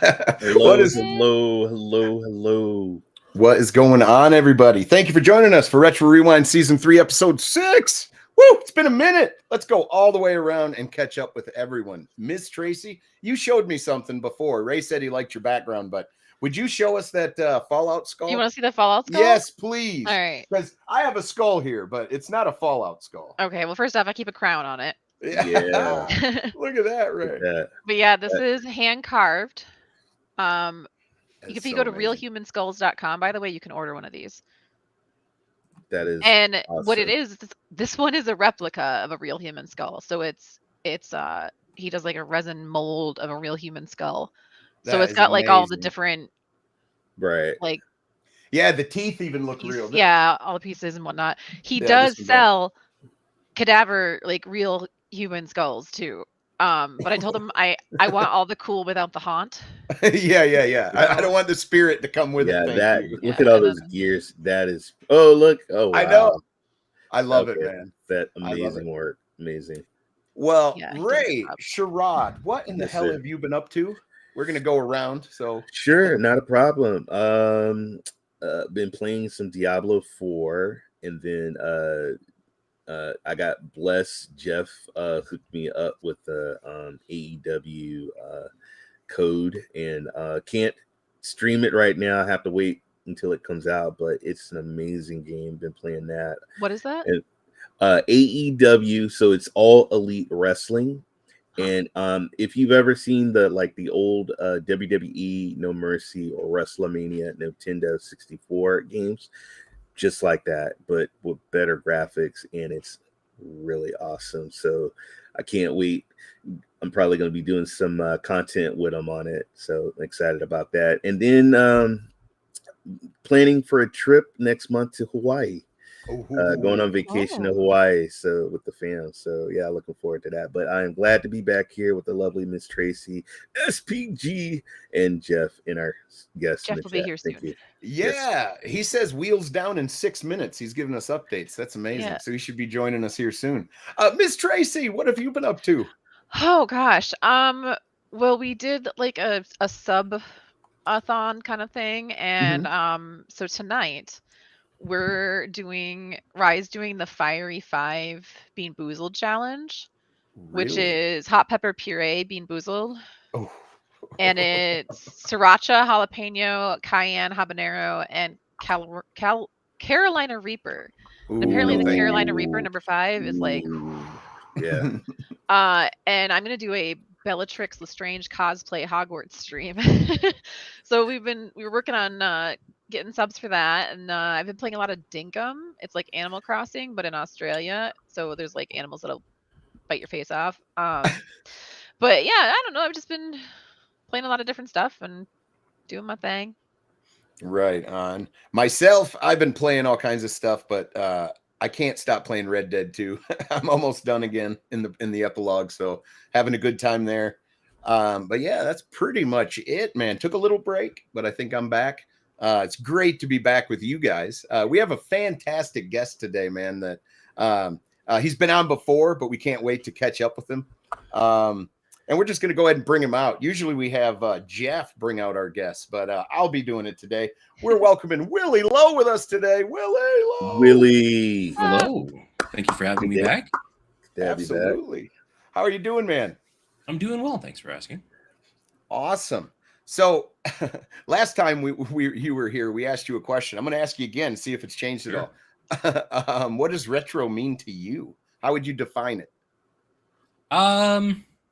What Hello, is hello, hello, hello. what is going on, everybody? Thank you for joining us for Retro Rewind Season 3, Episode 6. Woo! It's been a minute. Let's go all the way around and catch up with everyone. Miz Tracey, you showed me something before. Ray said he liked your background, but would you show us that Fallout skull? You want to see the Fallout skull? Yes, please. All right. Because I have a skull here, but it's not a Fallout skull. Okay, well, first off, I keep a crown on it. Yeah. Look at that, Ray. But yeah, this is hand carved. If you go to amazing. realhumanskulls.com, by the way, you can order one of these. That is And awesome. what it is, this one is a replica of a real human skull. So it's he does like a resin mold of a real human skull. So That it's is got like all the amazing. different Right. like Yeah, the teeth even look real. yeah, all the pieces and whatnot. He Yeah, does this is sell cadaver, like real human skulls too. But I told him I want all the cool without the haunt. yeah. I don't want the spirit to come with Yeah, it. Thank that you. look at all those gears. That is look. Oh wow. I know. I love it, man. That I love amazing it. work. Amazing. Well, Yeah, he does Ray, a good Sherrod, what in the Yes, hell sir. have you been up to? We're gonna go around. So Sure, not a problem. Been playing some Diablo 4, and then I got blessed. Jeff hooked me up with the AEW code, and can't stream it right now. I have to wait until it comes out, but it's an amazing game. Been playing that. What is that? And AEW, so it's all elite wrestling. And if you've ever seen the old WWE No Mercy or WrestleMania Nintendo 64 games, just like that, but with better graphics, and it's really awesome. So I can't wait. I'm probably going to be doing some content with them on it, so I'm excited about that. And then planning for a trip next month to Hawaii. Going on vacation to Hawaii, so with the fam. So yeah, looking forward to that. But I am glad to be back here with the lovely Miz Tracey, SPG, and Jeff in our guest. Jeff in the will chat. be here Thank soon. you. yeah, Yes. he says wheels down in 6 minutes. He's giving us updates. That's amazing. Yeah. So he should be joining us here soon. Miss Tracey, what have you been up to? Oh gosh. Well, we did like a sub-a-thon kind of thing, and so tonight Rye's doing the Fiery 5 Bean Boozled challenge, which Really? is hot pepper puree Bean Boozled. Oh. And it's sriracha, jalapeno, cayenne, habanero, and Carolina Reaper. And apparently the Carolina Reaper number 5 is like yeah. and I'm gonna do a Bellatrix Lestrange cosplay Hogwarts stream. So we were working on getting subs for that, and I've been playing a lot of Dinkum. It's like Animal Crossing, but in Australia. So there's like animals that'll bite your face off. But yeah, I don't know. I've just been playing a lot of different stuff and doing my thing. Right on. Myself, I've been playing all kinds of stuff, but I can't stop playing Red Dead 2. I'm almost done again in the epilogue, so having a good time there. But yeah, that's pretty much it, man. Took a little break, but I think I'm back. It's great to be back with you guys. We have a fantastic guest today, man, that he's been on before, but we can't wait to catch up with him. And we're just going to go ahead and bring him out. Usually we have Jeff bring out our guests, but I'll be doing it today. We're welcoming WillyLo with us today. WillyLo. Willie. Hello. Thank you for having me back. Absolutely. How are you doing, man? I'm doing well. Thanks for asking. Awesome. So last time you were here, we asked you a question. I'm going to ask you again, see if it's changed at all. What does retro mean to you? How would you define it?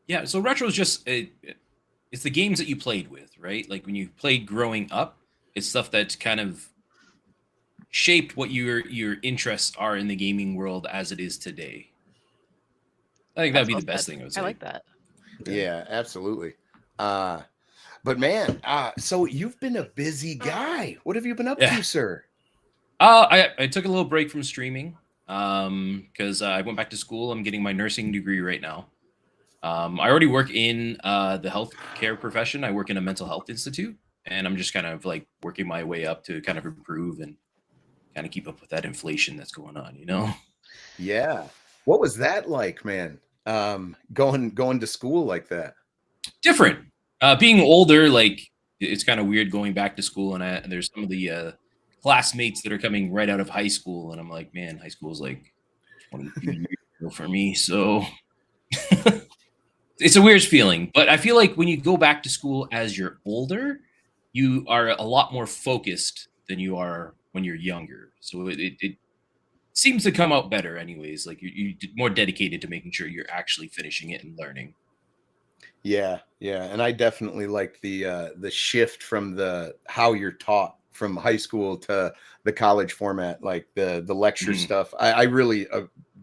Yeah, so retro is just it's the games that you played with, right? Like when you played growing up, it's stuff that kind of shaped what your interests are in the gaming world as it is today. I think that'd be the best thing I would say. I like that. Yeah, absolutely. But man, so you've been a busy guy. What have you been up to, sir? I took a little break from streaming because I went back to school. I'm getting my nursing degree right now. I already work in the healthcare profession. I work in a mental health institute, and I'm just kind of like working my way up to kind of improve and kind of keep up with that inflation that's going on, you know? Yeah. What was that like, man? Going to school like that? Different. Being older, like it's kind of weird going back to school, and there's some of the classmates that are coming right out of high school, and I'm like, man, high school is like 22 years ago for me, so it's a weird feeling. But I feel like when you go back to school as you're older, you are a lot more focused than you are when you're younger. So it seems to come out better, anyways. Like you're more dedicated to making sure you're actually finishing it and learning. Yeah, and I definitely like the shift from the how you're taught from high school to the college format, like the lecture stuff. I really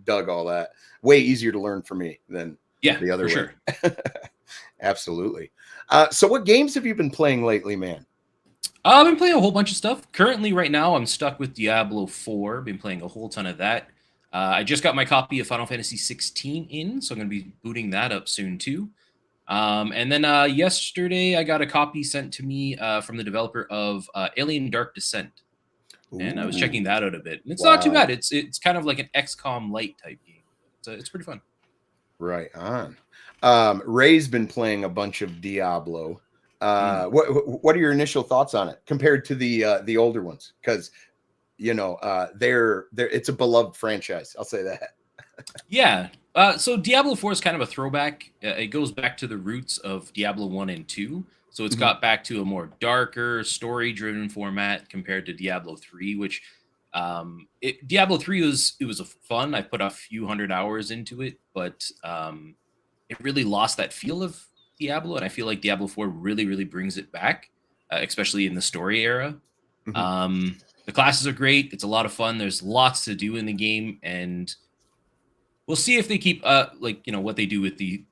dug all that. Way easier to learn for me than the other way. Sure. Absolutely. So what games have you been playing lately, man? I've been playing a whole bunch of stuff. Currently, right now, I'm stuck with Diablo 4. Been playing a whole ton of that. I just got my copy of Final Fantasy 16 in, so I'm going to be booting that up soon too. And then yesterday, I got a copy sent to me from the developer of Alien Dark Descent, and I was checking that out a bit. And it's not too bad. It's kind of like an XCOM light type game. So it's pretty fun. Right on. Ray's been playing a bunch of Diablo. What are your initial thoughts on it compared to the older ones? Because they're it's a beloved franchise. I'll say that. Yeah. So Diablo 4 is kind of a throwback. It goes back to the roots of Diablo 1 and 2. So it's got back to a more darker, story-driven format compared to Diablo 3, which Diablo 3 was a fun. I put a few hundred hours into it, but it really lost that feel of Diablo, and I feel like Diablo 4 really, really brings it back, especially in the story era. The classes are great. It's a lot of fun. There's lots to do in the game, and we'll see if they keep what they do with the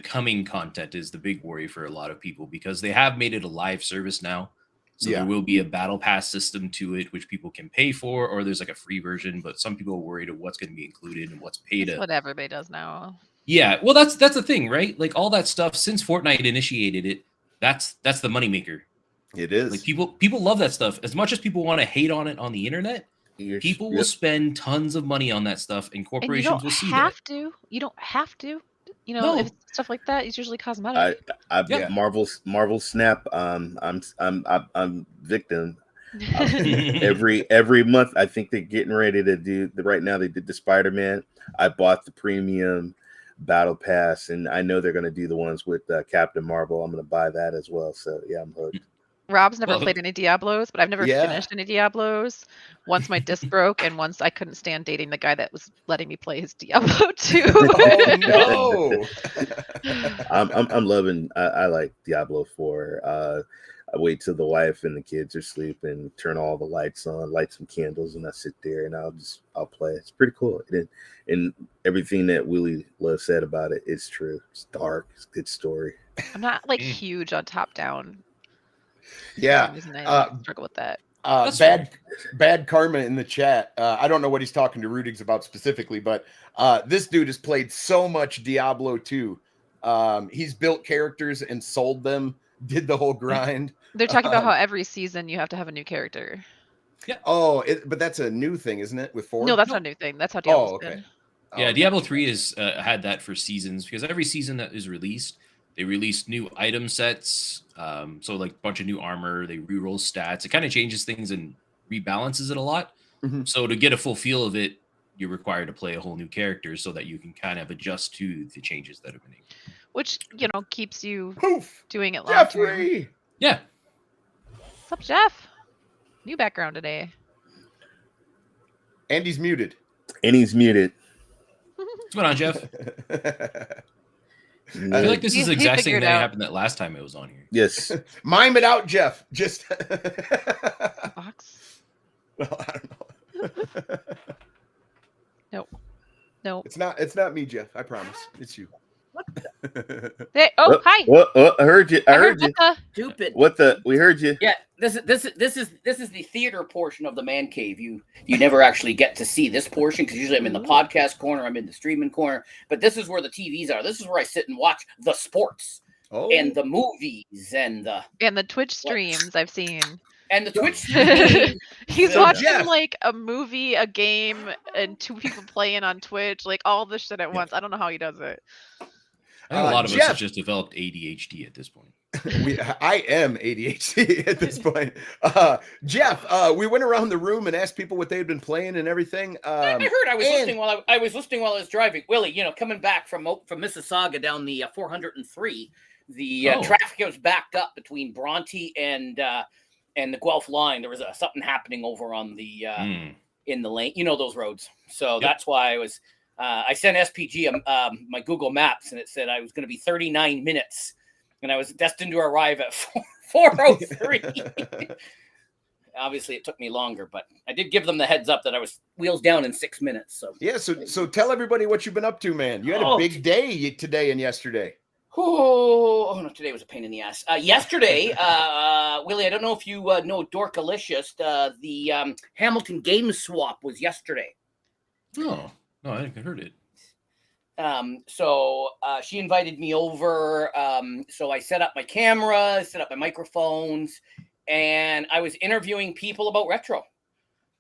coming content is the big worry for a lot of people, because they have made it a live service now. So there will be a battle pass system to it, which people can pay for, or there's like a free version, but some people are worried of what's going to be included and what's paid. That's what everybody does now. Yeah, well, that's the thing, right? Like all that stuff since Fortnite initiated it, that's the moneymaker. It is. Like people love that stuff. As much as people want to hate on it on the internet, people will spend tons of money on that stuff, and corporations will see that. You don't have to. If it's stuff like that, it's usually cosmetic. Marvel Snap. I'm victim. Every month, I think they're getting ready to do. Right now, they did the Spider-Man. I bought the premium battle pass, and I know they're going to do the ones with Captain Marvel. I'm going to buy that as well. So yeah, I'm hooked. Rob's never played any Diablos, but I've never finished any Diablos. Once my disc broke, and once I couldn't stand dating the guy that was letting me play his Diablo 2. Oh no! I'm loving. I like Diablo 4. I wait till the wife and the kids are asleep and turn all the lights on, light some candles, and I sit there and I'll play. It's pretty cool. And everything that WillyLo said about it is true. It's dark. It's a good story. I'm not huge on top down. Yeah, I struggle with that. Bad karma in the chat. I don't know what he's talking to Rudigs about specifically, but this dude has played so much Diablo 2. He's built characters and sold them. Did the whole grind. They're talking about how every season you have to have a new character. Yeah. Oh, but that's a new thing, isn't it? With 4? No, that's not a new thing. That's how Diablo's been. Yeah, Diablo 3 has had that for seasons, because every season that is released, they release new item sets. So like a bunch of new armor, they reroll stats. It kind of changes things and rebalances it a lot. So to get a full feel of it, you're required to play a whole new character so that you can kind of adjust to the changes that have been made. Which, keeps you doing it long Jeffrey! term. Yeah. What's up, Jeff? New background today. And he's muted. What's going on, Jeff? I feel like this is the exact same thing that happened that last time it was on here. Yes. Mime it out, Jeff. Just Box? Well, I don't know. Nope. It's not me, Jeff. I promise. It's you. Hey, hi. I heard you. Stupid. We heard you. Yeah, this is the theater portion of the man cave. You never actually get to see this portion, because usually I'm in the podcast corner, I'm in the streaming corner, but this is where the TVs are. This is where I sit and watch the sports and the movies and the Twitch streams I've seen. And the Twitch streams. He's watching like a movie, a game, and 2 people playing on Twitch, like all this shit at once. I don't know how he does it. I think a lot of us have just developed ADHD at this point. I am ADHD at this point. Jeff, we went around the room and asked people what they had been playing and everything. I heard I was listening while I was listening while I was driving. Willie, coming back from Mississauga down the 403, the traffic was backed up between Bronte and the Guelph line. There was something happening over on the in the lane. Those roads. So that's why I sent SPG my Google Maps, and it said I was going to be 39 minutes. And I was destined to arrive at 4:03. Obviously, it took me longer, but I did give them the heads up that I was wheels down in 6 minutes. So so tell everybody what you've been up to, man. You had a big day today and yesterday. Oh no, today was a pain in the ass. Yesterday, Willie, I don't know if you know Dorkalicious. The Hamilton game swap was yesterday. Oh no, I haven't heard it. So she invited me over. So I set up my camera, set up my microphones, and I was interviewing people about retro.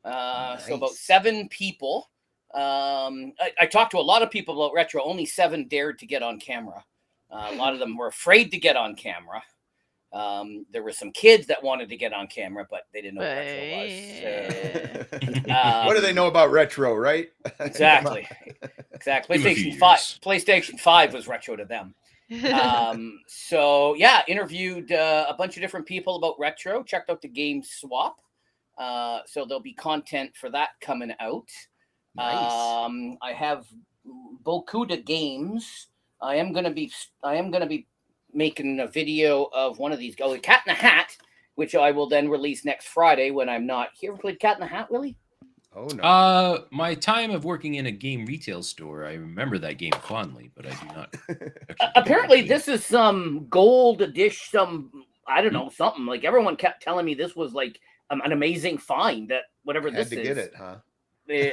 Nice. So about 7 people. I talked to a lot of people about retro. Only 7 dared to get on camera. A lot of them were afraid to get on camera. There were some kids that wanted to get on camera, but they didn't know what retro was. What do they know about retro, right? Exactly. PlayStation 5 was retro to them. So yeah, interviewed a bunch of different people about retro. Checked out the game swap. So there'll be content for that coming out. Nice. I have beaucoup de games. I am gonna be making a video of one of these. Cat in the Hat, which I will then release next Friday when I'm not here. Ever played Cat in the Hat, Willie? Oh no. My time of working in a game retail store, I remember that game fondly, but I do not. Apparently, this is some gold dish. I don't know, something like everyone kept telling me this was like an amazing find. That whatever this is. Had to get it, huh?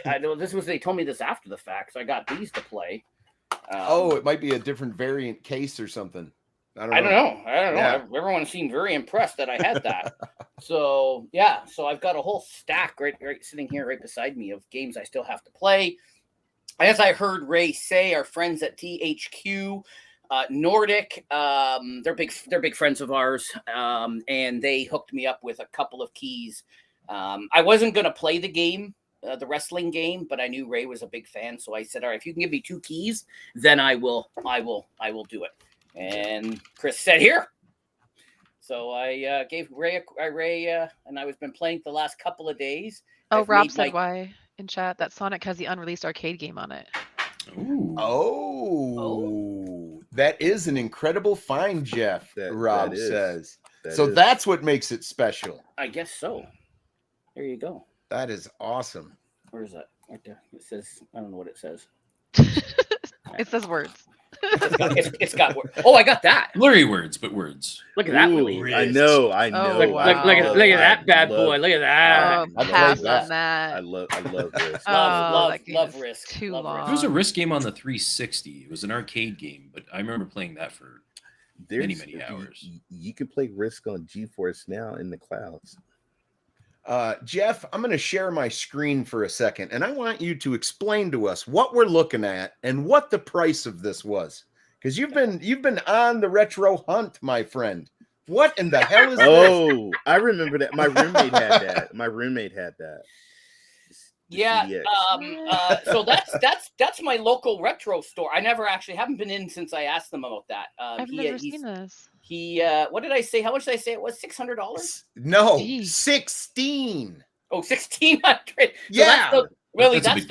I know they told me this after the fact, so I got these to play. It might be a different variant case or something. I don't know. Yeah. Everyone seemed very impressed that I had that. So yeah, so I've got a whole stack right sitting here right beside me of games I still have to play. As I heard Ray say, our friends at THQ Nordic, they're big friends of ours, and they hooked me up with a couple of keys. I wasn't going to play the game. The wrestling game, but I knew Ray was a big fan, so I said, "All right, if you can give me 2 keys, then I will do it." And Chris said, "Here." So I gave Ray, and I've been playing the last couple of days. Rob said why in chat that Sonic has the unreleased arcade game on it. Ooh. Oh, that is an incredible find, Jeff. Rob says. That's what makes it special. I guess so. There you go. That is awesome. Where is that? Right there. It says, I don't know what it says. It says words. It's got words. Oh, I got that. Blurry words, but words. Look at that, Willie. I know. Oh, wow. Look at that bad boy. Look at that. Pass on that. I love Risk. Love Risk. Too long. There was a Risk game on the 360. It was an arcade game, but I remember playing that for many hours. You can play Risk on GeForce Now in the clouds. Jeff, I'm going to share my screen for a second, and I want you to explain to us what we're looking at and what the price of this was, because you've been on the retro hunt, my friend. What in the hell is this? Oh, I remember that. My roommate had that. Yeah. So that's my local retro store. I haven't been in since I asked them about that. I've never seen this. What did I say? How much did I say it was? $600? No, 16. Oh, 1,600. Yeah. So that's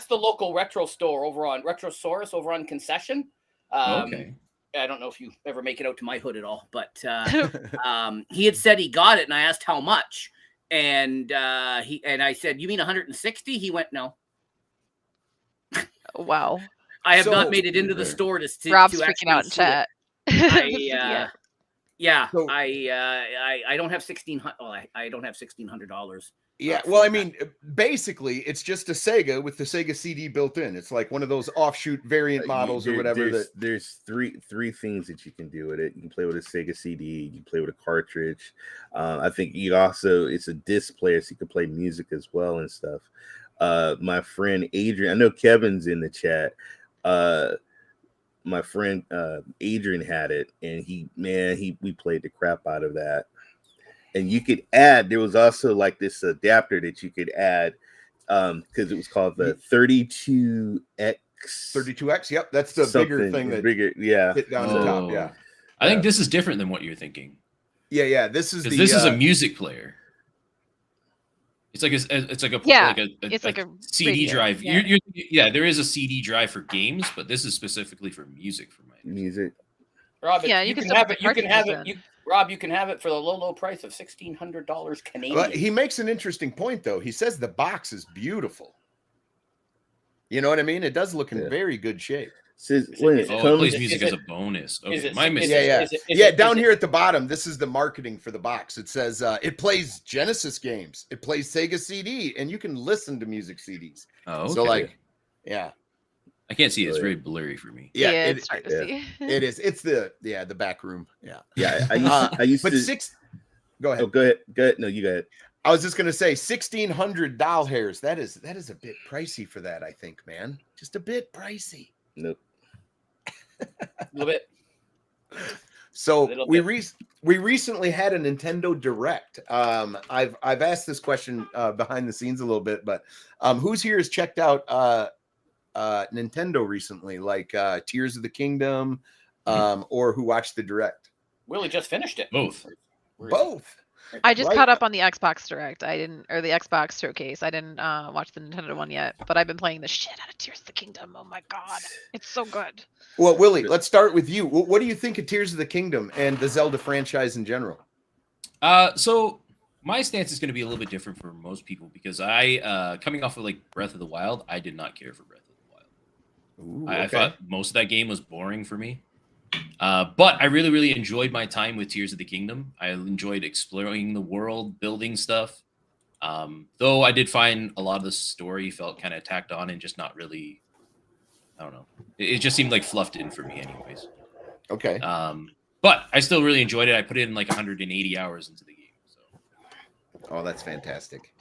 the local retro store over on Retrosaurus over on Concession. Okay. I don't know if you ever make it out to my hood at all, but he had said he got it, and I asked how much. And I said, "You mean 160?" He went, "No." Wow. I have not made it into the store to see. Rob's freaking out in chat. I don't have $1,600. Oh, I don't have $1,600. Yeah, well, I mean, basically, it's just a Sega with the Sega CD built in. It's like one of those offshoot variant models or whatever. There's three things that you can do with it. You can play with a Sega CD. You can play with a cartridge. I think it's a disc player, so you can play music as well and stuff. My friend Adrian, I know Kevin's in the chat. my friend Adrian had it, and we played the crap out of that. And you could add. There was also like this adapter that you could add because it was called the 32X. 32X. Yep, that's the bigger thing. That bigger, yeah. Hit down the top. Yeah. I think this is different than what you're thinking. Yeah. This is this is a music player. It's like a CD radio, drive. Yeah. There is a CD drive for games, but this is specifically for music. For my music. Rob, yeah, you can have it. You can have it. Rob, you can have it for the low price of $1,600 Canadian. Well, he makes an interesting point, though. He says the box is beautiful. You know what I mean? It does look in very good shape. It plays music as a bonus. Okay, my mistake. Down here at the bottom, this is the marketing for the box. It says it plays Genesis games. It plays Sega CD, and you can listen to music CDs. Oh, okay. So I can't see it. It's very blurry for me. Yeah, it's hard to see. It is. It's the back room. Yeah. I used but to. Go ahead. Oh, go ahead. No, you go ahead. I was just gonna say $1,600 doll hairs. That is a bit pricey for that. I think, man, just a bit pricey. Nope. A little bit. So we recently had a Nintendo Direct. I've asked this question behind the scenes a little bit, but who's here has checked out Nintendo recently, like Tears of the Kingdom, or who watched the Direct? Willie just finished it. Both. I just caught up on the Xbox Direct. Or the Xbox Showcase. I didn't watch the Nintendo one yet, but I've been playing the shit out of Tears of the Kingdom. Oh my god, it's so good. Well, Willie, let's start with you. What do you think of Tears of the Kingdom and the Zelda franchise in general? So my stance is going to be a little bit different for most people because I, coming off of like Breath of the Wild, I did not care for Breath of the Wild. Ooh, I thought most of that game was boring for me. But I really, really enjoyed my time with Tears of the Kingdom. I enjoyed exploring the world, building stuff. Though I did find a lot of the story felt kind of tacked on and just not really, I don't know. It just seemed like fluffed in for me anyways. Okay. But I still really enjoyed it. I put in like 180 hours into the game. So. Oh, that's fantastic.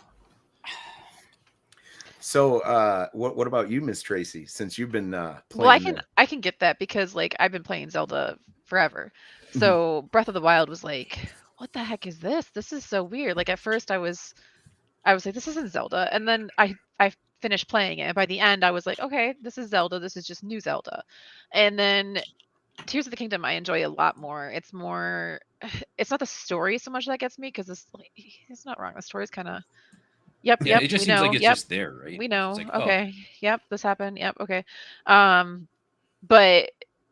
So, what about you, Miz Tracey? Since you've been playing, well, I can get that because like I've been playing Zelda forever. So Breath of the Wild was like, what the heck is this? This is so weird. Like at first I was like, this isn't Zelda, and then I finished playing it. And by the end, I was like, okay, this is Zelda. This is just new Zelda. And then Tears of the Kingdom, I enjoy a lot more. It's not the story so much that gets me because it's not wrong. The story's kind of. Yep. It just seems like it's just there, right? We know. Like, okay. Oh. Yep. This happened. Yep. Okay. But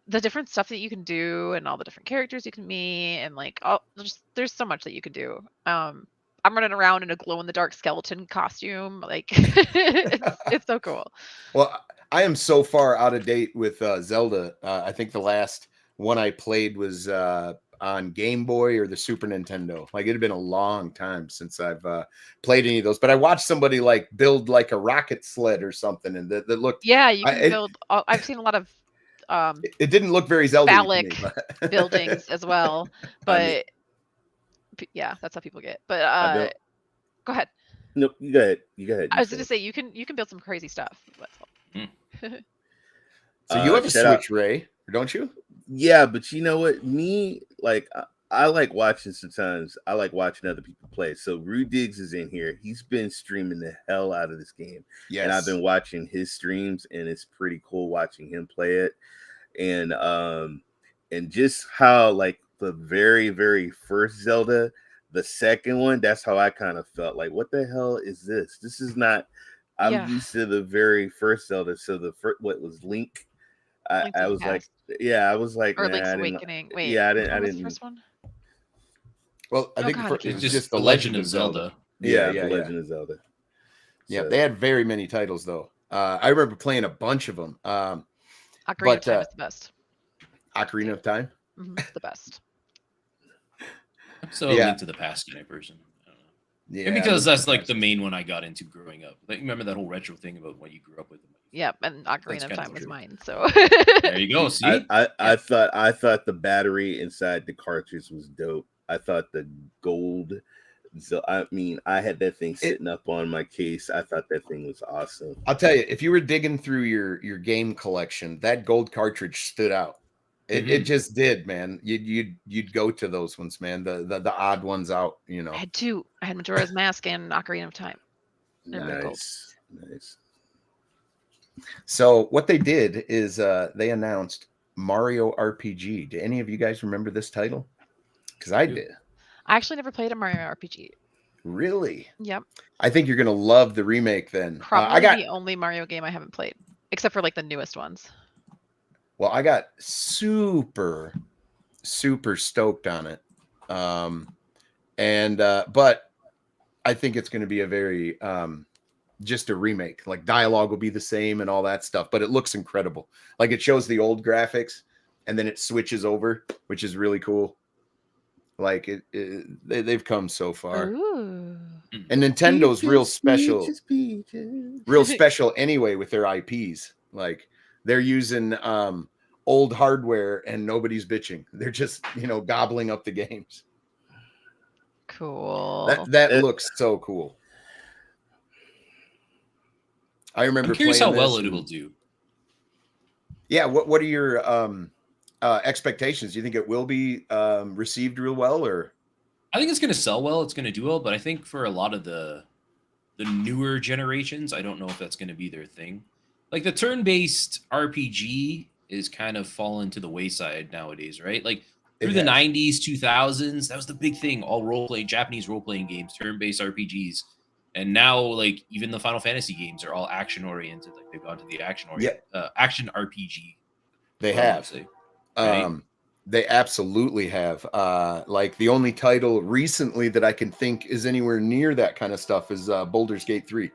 the different stuff that you can do and all the different characters you can meet and like there's so much that you can do. I'm running around in a glow in the dark skeleton costume. Like it's so cool. Well, I am so far out of date with Zelda. I think the last one I played was on Game Boy or the Super Nintendo. Like it had been a long time since I've played any of those, but I watched somebody like build like a rocket sled or something, and that looked. Yeah, you can build. I've seen a lot of. It didn't look very Zelda phallic buildings as well, but yeah, that's how people get. But go ahead. Nope, you go ahead. You go ahead. I was going to say you can build some crazy stuff. So you have a Switch, Ray, don't you? Yeah, but you know what? Me, like, I like watching sometimes. I like watching other people play. So Rude Diggs is in here. He's been streaming the hell out of this game. Yes. And I've been watching his streams, and it's pretty cool watching him play it. And just how, like, the very, very first Zelda, the second one, that's how I kind of felt. Like, what the hell is this? This is not... I'm used to the very first Zelda. So the first, what was Link? I was like, I was like, or Link's Awakening. Wait, yeah, I didn't. The first one? Well, I think it's just the Legend of Zelda. Yeah, the Legend of Zelda. Yeah, they had very many titles though. I remember playing a bunch of them. Ocarina of Time is the best. Ocarina of Time, the best. So Link to the Past kind of person. Yeah, and because that's like the main one I got into growing up. Like, remember that whole retro thing about what you grew up with? Yep, and Ocarina of Time was mine. So there you go. See, I thought the battery inside the cartridge was dope. I thought the gold So I mean, I had that thing sitting up on my case. I thought that thing was awesome. I'll tell you, if you were digging through your game collection, that gold cartridge stood out. It just did, man. You'd go to those ones, man. The odd ones out, you know. I had two. I had Majora's Mask and Ocarina of Time. Nice. So what they did is they announced Mario RPG. Do any of you guys remember this title? Because I did. I actually never played a Mario RPG. Really? Yep. I think you're gonna love the remake then. Probably I got the only Mario game I haven't played, except for like the newest ones. Well, I got super stoked on it. But I think it's going to be a very just a remake. Like dialogue will be the same and all that stuff, but it looks incredible. Like it shows the old graphics and then it switches over, which is really cool. Like they've come so far. Ooh. And Nintendo's real special. Peaches. Real special anyway with their IPs. Like they're using old hardware and nobody's bitching. They're just, gobbling up the games. Cool. That looks so cool. I remember I'm curious playing how well this it will do. Yeah, what are your expectations? Do you think it will be received real well, or? I think it's going to sell well. It's going to do well, but I think for a lot of the newer generations, I don't know if that's going to be their thing. Like the turn-based RPG is kind of fallen to the wayside nowadays, right? Like through the 90s, 2000s, that was the big thing. All Japanese role-playing games, turn-based RPGs. And now, like, even the Final Fantasy games are all action-oriented. Like, they've gone to the action RPG. They have. Right? They absolutely have. Like, the only title recently that I can think is anywhere near that kind of stuff is Baldur's Gate 3.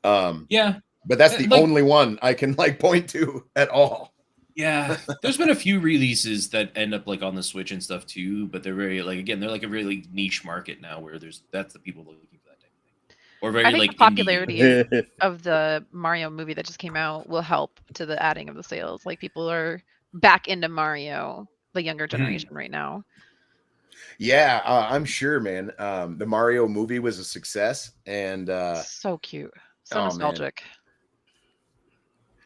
Yeah. But that's the only one I can, point to at all. Yeah, there's been a few releases that end up on the Switch and stuff too, but they're very they're a really niche market now where that's the people looking for that type of thing. Or very I think the popularity of the Mario movie that just came out will help to the adding of the sales. Like people are back into Mario, the younger generation right now. Yeah, I'm sure, man. The Mario movie was a success, and so cute, so nostalgic. Man.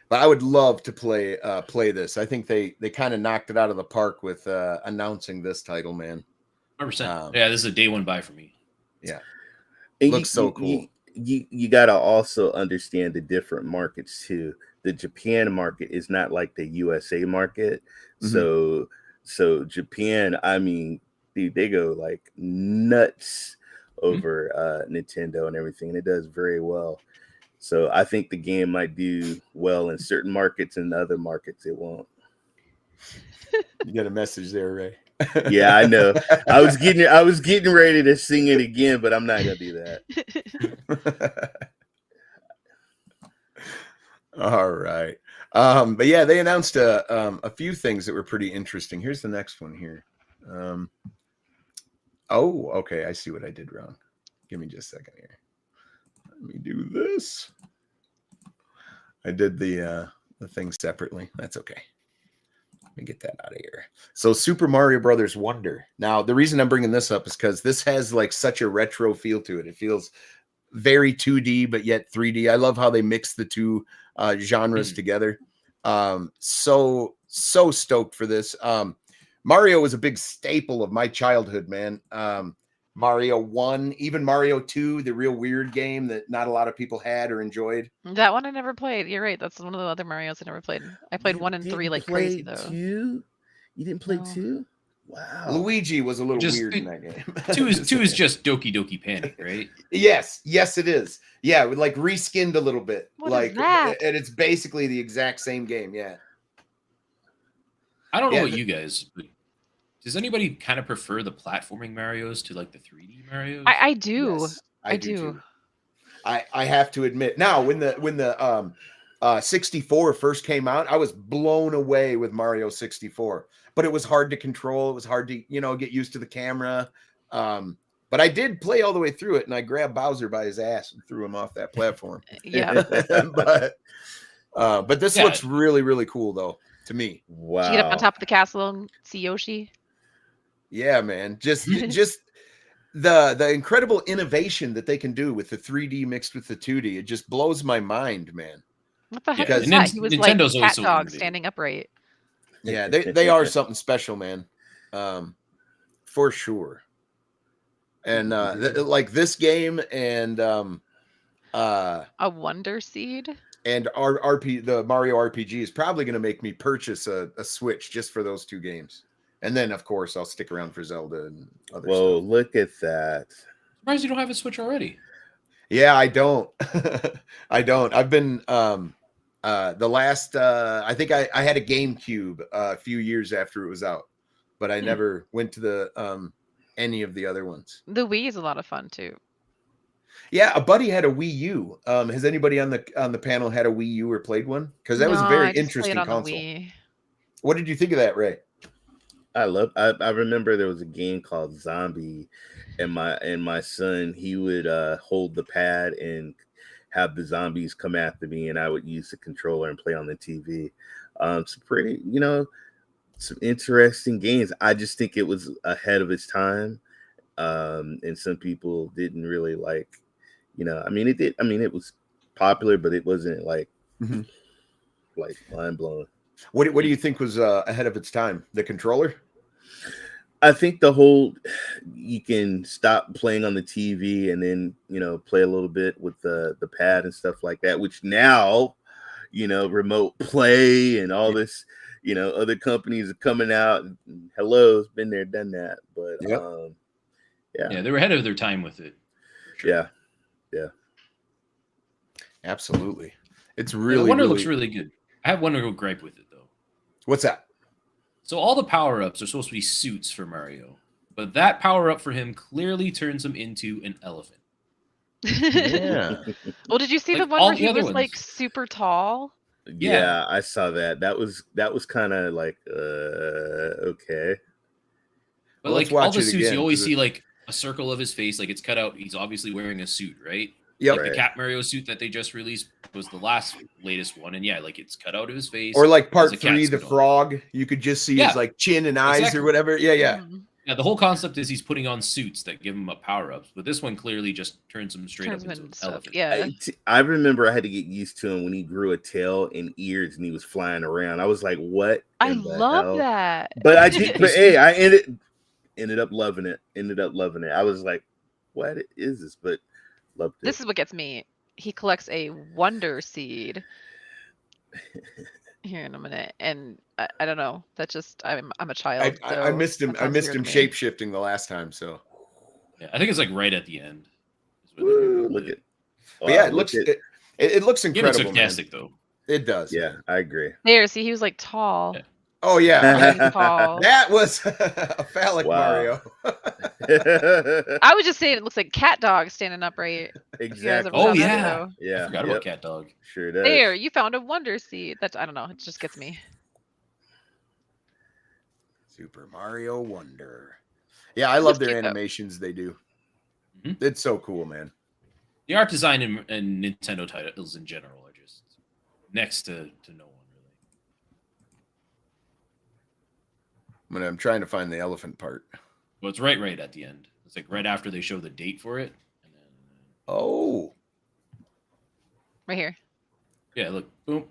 But I would love to play this. I think they kind of knocked it out of the park with announcing this title, man. 100%. Yeah, this is a day one buy for me. Yeah, looks so cool. You gotta also understand the different markets too. The Japan market is not like the USA market. Mm-hmm. So Japan, I mean, dude, they go like nuts over Nintendo and everything, and it does very well. So I think the game might do well in certain markets, and other markets it won't. You got a message there, Ray. Yeah, I know. I was getting ready to sing it again, but I'm not gonna do that. All right. But yeah, they announced a few things that were pretty interesting. Here's the next one here. Oh, okay. I see what I did wrong. Give me just a second here. Let me do this. I did the thing separately. That's okay. Let me get that out of here. So Super Mario Brothers Wonder. Now, the reason I'm bringing this up is because this has such a retro feel to it. It feels very 2D, but yet 3D. I love how they mix the two genres together. So stoked for this. Mario was a big staple of my childhood, man. Mario 1, even Mario 2, the real weird game that not a lot of people had or enjoyed. That one I never played. You're right. That's one of the other Marios I never played. I played 1 and 3 like crazy, though. 2? You didn't play 2? Wow. Luigi was a little weird in that game. 2 is just Doki Doki Panic, right? Yes, it is. Yeah, reskinned a little bit. What is that? And it's basically the exact same game, yeah. I don't know what you guys, but does anybody kind of prefer the platforming Marios to the 3D Marios? I do. Yes, I do. Too. I have to admit. Now, when the 64 first came out, I was blown away with Mario 64. But it was hard to control. It was hard to get used to the camera. But I did play all the way through it, and I grabbed Bowser by his ass and threw him off that platform. Yeah. But this looks really, really cool, though, to me. Wow. Did you get up on top of the castle and see Yoshi? Yeah, man. Just the incredible innovation that they can do with the 3D mixed with the 2D, it just blows my mind, man. What the heck Because is that? He was like Nintendo's always cat so dog innovative. standing upright. Yeah, they are something special, man. For sure. And like this game and A Wonder Seed. and the Mario RPG is probably going to make me purchase a Switch just for those two games. And then, of course, I'll stick around for Zelda and other Whoa, stuff. look at that. Surprised you don't have a Switch already. Yeah, I don't. I don't. I've been the last I think I had a GameCube a few years after it was out, but I never went to the any of the other ones. The Wii is a lot of fun too. Yeah, a buddy had a Wii U. Has anybody on the panel had a Wii U or played one? Because that was a very I just interesting played on console. the Wii. What did you think of that, Ray? I remember there was a game called Zombie, and my son, he would hold the pad and have the zombies come after me, and I would use the controller and play on the TV. Some pretty, some interesting games. I just think it was ahead of its time, and some people didn't really like. It did. It was popular, but it wasn't like mind blowing. What do you think was ahead of its time? The controller? I think the whole you can stop playing on the TV and then play a little bit with the pad and stuff like that. Which now, remote play and all this, other companies are coming out. Hello, it's been there, done that. But yeah, they were ahead of their time with it. Sure. Yeah, absolutely. It's really. The Wonder looks really good. I have one real gripe with it though. What's that? So all the power-ups are supposed to be suits for Mario, but that power-up for him clearly turns him into an elephant. Yeah. Well, did you see the Like one all where the he other was ones. like super tall? Yeah, I saw that. That was kind of like okay. But Well, let's like all watch the it suits, again, you always 'cause see like a circle of his face, like it's cut out. He's obviously wearing a suit, right? Yep. Like the Cat Mario suit that they just released was the latest one, and yeah, like it's cut out of his face. Or like part There's a cat 3, the suit on. frog. You could just see his like chin and eyes exactly. or whatever. Yeah. Mhm. Yeah, the whole concept is he's putting on suits that give him up power-ups, but this one clearly just turns him straight Turns up him into an into stuff. elephant. Yeah. I remember I had to get used to him when he grew a tail and ears and he was flying around. I was like, "What?" I in the love hell? that. But I ended up loving it. I was like, "What is this?" But loved it. This is what gets me. He collects a Wonder Seed here in a minute, and I don't know. That's just I'm a child. I missed him. that I sounds missed weird him to me. shape shifting the last time. So Yeah, I think it's like right at the end. is when Woo, they look did at. but yeah, it look looks at- it looks it. It looks incredible, man. fantastic though. It does. Yeah, I agree. There, see, he was like tall. Yeah. Oh yeah. He's tall. That was a phallic Wow. Mario. I was just saying it looks like cat dog standing upright. You guys ever Exactly. Oh, found that, yeah. though? Yeah. I forgot about Cat Dog. Sure does. There, you found a Wonder Seed. That's I don't know. It just gets me. Super Mario Wonder. Yeah, I love Looks their cute, though. animations they do. Mhm. It's so cool, man. The art design and Nintendo titles in general are just next to no one really. I'm trying to find the elephant part. Well, it's right at the end. It's like right after they show the date for it. And then, Oh. Right here. yeah, look, boom.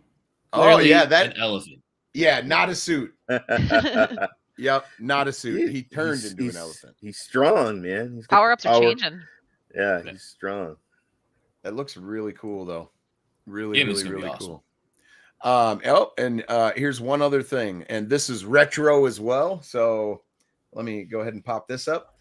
Oh Clearly yeah, an elephant. yeah, not a suit. Yep, not a suit. He turned He's- into an he's- elephant. He's strong, man. He's got Power ups are power. changing. Yeah, Yeah. he's strong. That looks really cool though. Really, Game is really, gonna be really awesome. cool. And here's one other thing, and this is retro as well. So let me go ahead and pop this up.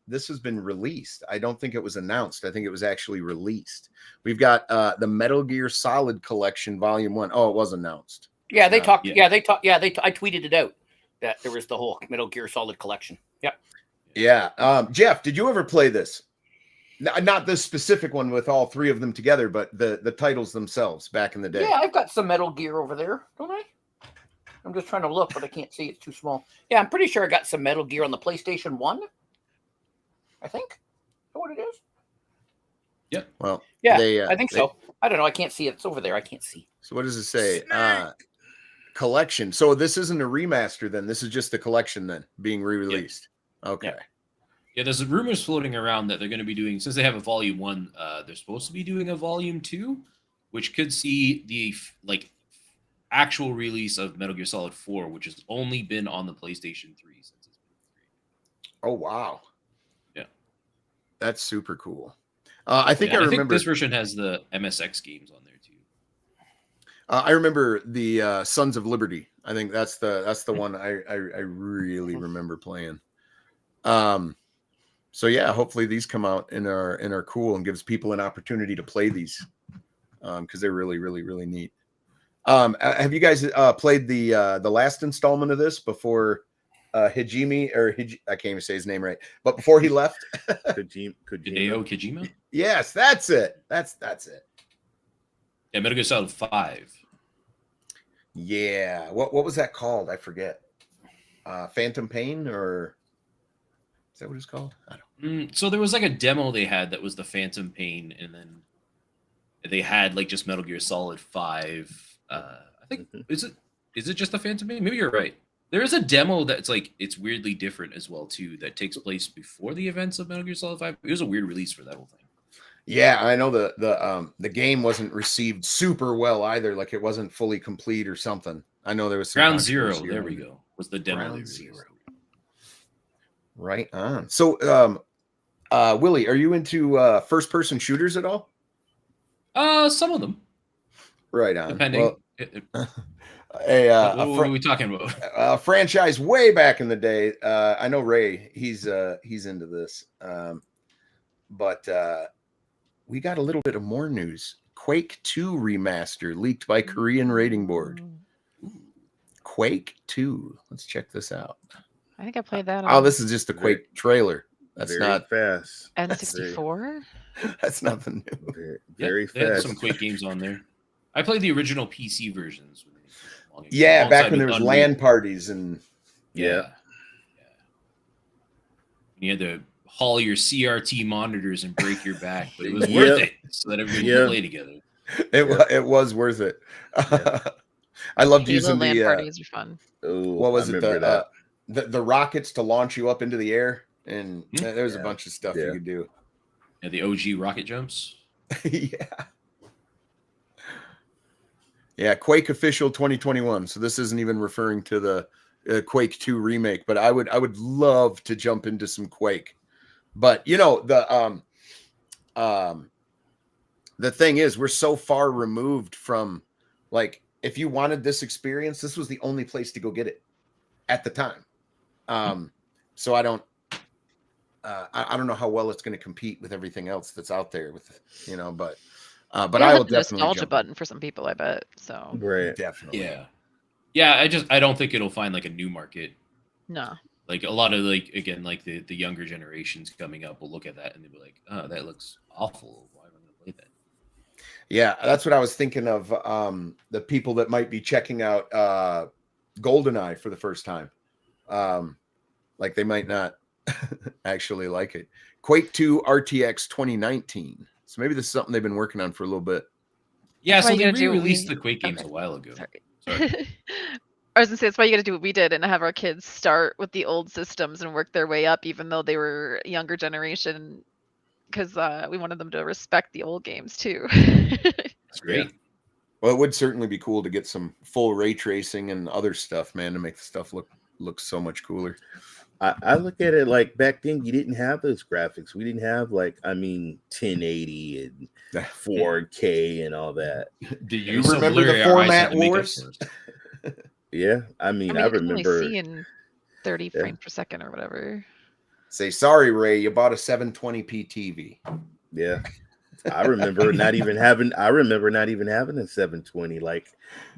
This has been released. I don't think it was announced. I think it was actually released. We've got the Metal Gear Solid Collection Volume 1. Oh, it was announced. Yeah, they talked. Yeah. Yeah, they talked. Yeah, I tweeted it out that there was the whole Metal Gear Solid collection. Yep. Yeah. Jeff, did you ever play this? Not this specific one with all three of them together, but the titles themselves back in the day. Yeah, I've got some Metal Gear over there, don't I? I'm just trying to look, but I can't see. It's too small. Yeah, I'm pretty sure I got some Metal Gear on the PlayStation 1. I think. Is that what it is? Well, Yeah, I think so. I don't know. I can't see it. It's over there. I can't see. So what does it say? Collection. So this isn't a remaster then. This is just the collection then being re-released. Okay. Yeah. Yeah, there's rumors floating around that they're going to be doing, since they have a volume 1, they're supposed to be doing a volume 2, which could see the actual release of Metal Gear Solid 4, which has only been on the PlayStation 3 since it's been created. Oh wow. Yeah. That's super cool. I think I remember. I think this version has the MSX games on there too. I remember the Sons of Liberty. I think that's the one I really remember playing. So yeah, hopefully these come out and are cool and gives people an opportunity to play these, because they're really neat. Have you guys played the last installment of this before Hijimi, or I can't even say his name right, but before he left? Hideo Kojima? Yes, that's it. That's it. Yeah, Metal Gear Solid 5. Yeah. What was that called? I forget. Phantom Pain, or is that what it's called? I don't. So there was like a demo they had that was the Phantom Pain, and then they had like just Metal Gear Solid 5. I think is it just the Phantom Pain? Maybe you're right. There is a demo that's like, it's weirdly different as well too, that takes place before the events of Metal Gear Solid 5. It was a weird release for that whole thing. Yeah, I know the game wasn't received super well either. Like it wasn't fully complete or something. I know there was some Ground Zero. There we go. Was the demo? Ground Zero. Right on. So, Willie, are you into first-person shooters at all? Some of them. Right on. Depending. Well, what are we talking about? A franchise way back in the day. I know Ray. He's into this. But we got a little bit of more news. Quake 2 remaster leaked by Korean Rating Board. Quake 2. Let's check this out. I think I played that. Oh, this is just the Quake trailer. That's very not fast. N64. That's nothing new. Very They had fast. some Quake games on there. I played the original PC versions. Yeah, back when there was LAN parties and Yeah. You had to haul your CRT monitors and break your back, but it was worth it so that everybody could play together. It was worth it. I loved using LAN the parties are fun. What was it? The rockets to launch you up into the air, and there was a bunch of stuff you could do. Yeah, the OG rocket jumps. Yeah, Quake official 2021. So this isn't even referring to the Quake 2 remake, but I would love to jump into some Quake. But you know, the thing is, we're so far removed from, like, if you wanted this experience, this was the only place to go get it at the time. So I don't know how well it's going to compete with everything else that's out there with, you know, but I will definitely nostalgia button for some people, I bet. So Right. Definitely. Yeah. I don't think it'll find like a new market. No. Like a lot of the younger generations coming up will look at that and they'll be like, oh, that looks awful. Why am I going to play that? Yeah, that's what I was thinking of. The people that might be checking out GoldenEye for the first time. Like they might not actually like it. Quake 2 RTX 2019. So maybe this is something they've been working on for a little bit. Yeah, That's so why they you gotta do re-released we- the Quake games okay. a while ago. Sorry. I was gonna say, that's why you gotta do what we did and have our kids start with the old systems and work their way up, even though they were younger generation, because we wanted them to respect the old games too. That's great. Well, it would certainly be cool to get some full ray tracing and other stuff, man, to make the stuff look so much cooler. I look at it like back then you didn't have those graphics. We didn't have 1080 and 4K and all that. Do you remember the format wars? Yeah, I mean, I you can remember only see in 30 frames per second or whatever. Say, sorry, Ray, you bought a 720p TV. Yeah. I remember not even having a 720, like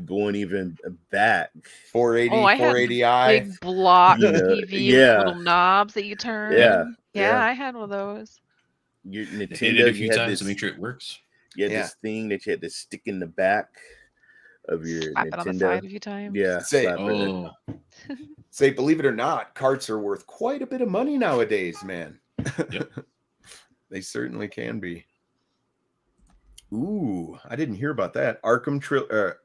going even back. 480, I had 480i. big block You know, TV yeah. with little knobs that you turn. Yeah. I had one of those. Your Hit it Nintendo, a few you had times this, to make sure it works. you had this thing that you had to stick in the back of your Slap it on the side Nintendo. a few times. Yeah. Say, slap it. Say, believe it or not, carts are worth quite a bit of money nowadays, man. Yep. They certainly can be. Ooh, I didn't hear about that. Arkham Mhm.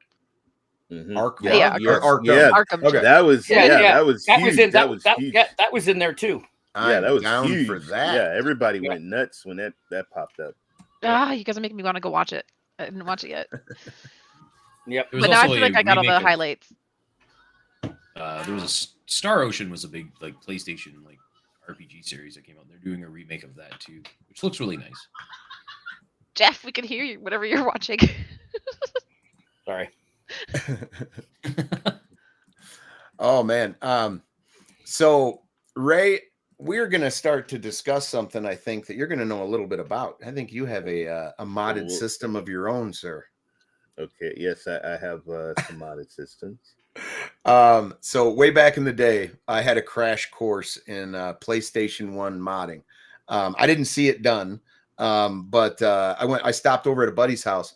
Arkham. Yeah, Yes, Arkham. yeah. Arkham. Okay. That was Yeah, that was huge. in that was huge. that was in there too. I'm that was down huge. for that. Yeah, everybody went nuts when that popped up. You guys are making me want to go watch it. I didn't watch it yet. Yep. There was But now I also feel like a I got all the remake of- highlights. There was a Star Ocean was a big like PlayStation like RPG series that came out. They're doing a remake of that too, which looks really nice. Jeff, we can hear you, whatever you're watching. Sorry. Oh man. So Ray, we're gonna start to discuss something I think that you're gonna know a little bit about. I think you have a modded system of your own, sir. Okay, yes, I have some modded systems. So way back in the day, I had a crash course in PlayStation 1 modding. I didn't see it done, but I stopped over at a buddy's house,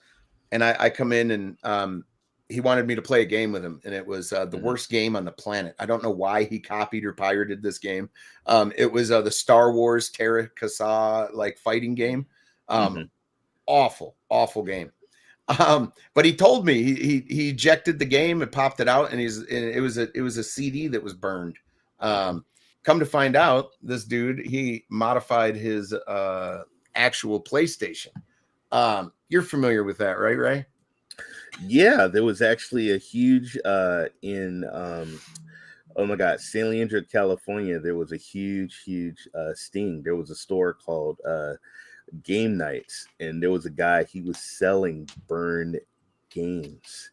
and I come in, and he wanted me to play a game with him, and it was the worst game on the planet. I don't know why he copied or pirated this game. It was the Star Wars Terra Casa like fighting game. Awful game. But he told me he ejected the game and popped it out, and it was a CD that was burned. Come to find out, this dude, he modified his actual PlayStation. You're familiar with that, right, Ray? Yeah, there was actually a huge in oh my God, San Leandro, California. There was a huge sting. There was a store called Game Nights, and there was a guy, he was selling burned games,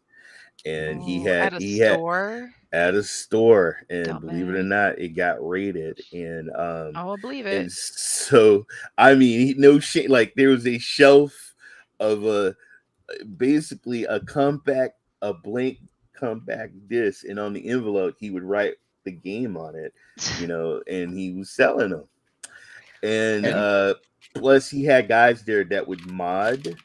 and he had at a store, and believe it or not, it got raided, and I will believe it. and so I mean, no shit, like there was a shelf of basically a blank compact disc, and on the envelope he would write the game on it, and he was selling them, and plus he had guys there that would mod.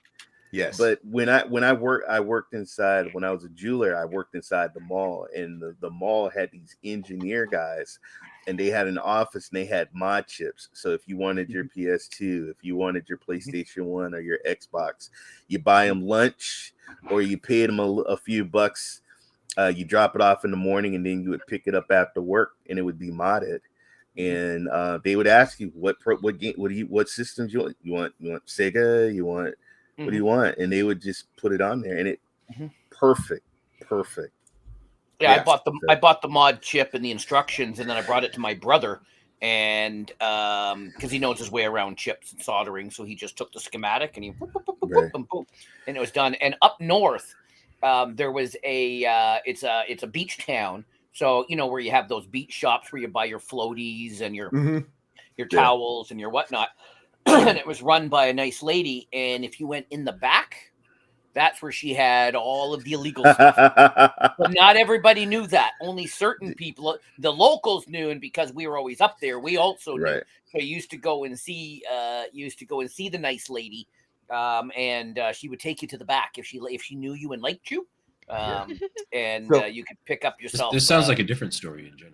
Yes. But when I worked inside, when I was a jeweler, I worked inside the mall, and the mall had these engineer guys, and they had an office, and they had mod chips. So if you wanted your PS2, if you wanted your PlayStation 1 or your Xbox, you buy them lunch, or you paid them a few bucks. You drop it off in the morning, and then you would pick it up after work, and it would be modded. And they would ask you what game, what systems you want. You want Sega? You want what do you want? And they would just put it on there, and it perfect. Yeah, I bought the mod chip and the instructions, and then I brought it to my brother, and because he knows his way around chips and soldering, so he just took the schematic and he boom, and it was done. And up north, there was it's a beach town, so where you have those beach shops where you buy your floaties and your towels and your whatnot. And it was run by a nice lady, and if you went in the back, that's where she had all of the illegal stuff. But not everybody knew that. Only certain people, the locals knew, and because we were always up there, we also knew. So you used to go and see the nice lady, and she would take you to the back if she knew you and liked you. And you could pick up yourself. This sounds like a different story in general.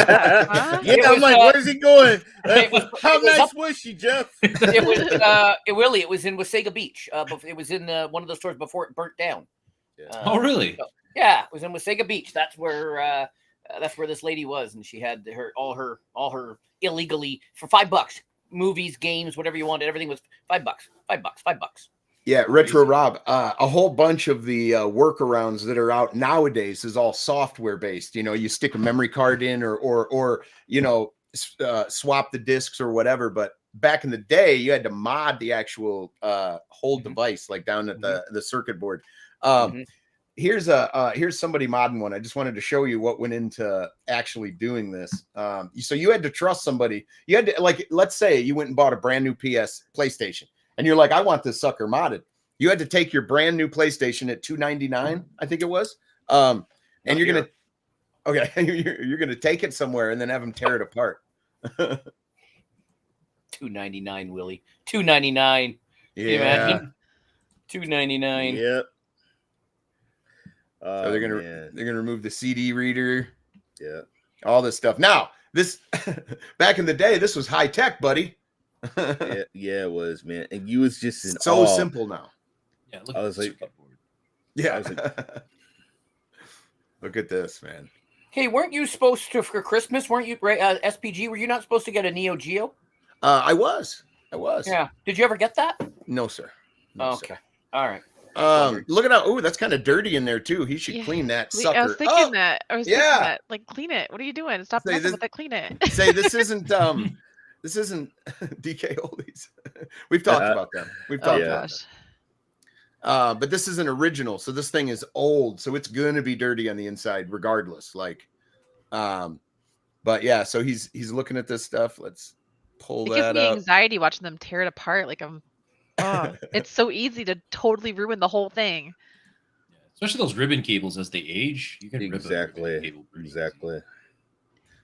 I'm like, where's he going? How nice was she, Jeff? It was in Wasaga Beach. It was in one of the stores before it burnt down. Oh, really? So, yeah, it was in Wasaga Beach. That's where this lady was, and she had all her illegally for $5. Movies, games, whatever you wanted, everything was $5. $5. Yeah, Retro Rob, a whole bunch of the workarounds that are out nowadays is all software based. You stick a memory card in or swap the discs or whatever. But back in the day, you had to mod the actual whole device, like down at the circuit board. Here's somebody modding one. I just wanted to show you what went into actually doing this. So you had to trust somebody. You had to, like, let's say you went and bought a brand new PlayStation. And you're like, I want this sucker modded. You had to take your brand new PlayStation at $299, I think it was. And you're gonna take it somewhere and then have them tear it apart. $299, Willie. $299. Yeah. $299. Yep. So they're gonna remove the CD reader. Yeah. All this stuff. Now, this back in the day, this was high tech, buddy. Yeah, it was, man. And you was just in so awe. simple now. Yeah, look I at was the like, circuit board. Yeah. Look at this, man. Hey, weren't you supposed to for Christmas? Weren't you SPG? Were you not supposed to get a Neo Geo? I was. Yeah. Did you ever get that? No, sir. No, Okay. sir. All right. Look at how. Oh, that's kind of dirty in there too. He should clean that sucker. I was thinking that. I was thinking yeah. that. Like, clean it. What are you doing? Stop messing with it. Clean it. Say this isn't this isn't DK Oldies. We've talked about them. We've talked about them. But this is an original, so this thing is old, so it's gonna be dirty on the inside regardless. Like, but yeah, so he's looking at this stuff. Let's pull that up. It gives me anxiety watching them tear it apart. Like it's so easy to totally ruin the whole thing. Yeah, especially those ribbon cables as they age. You can exactly.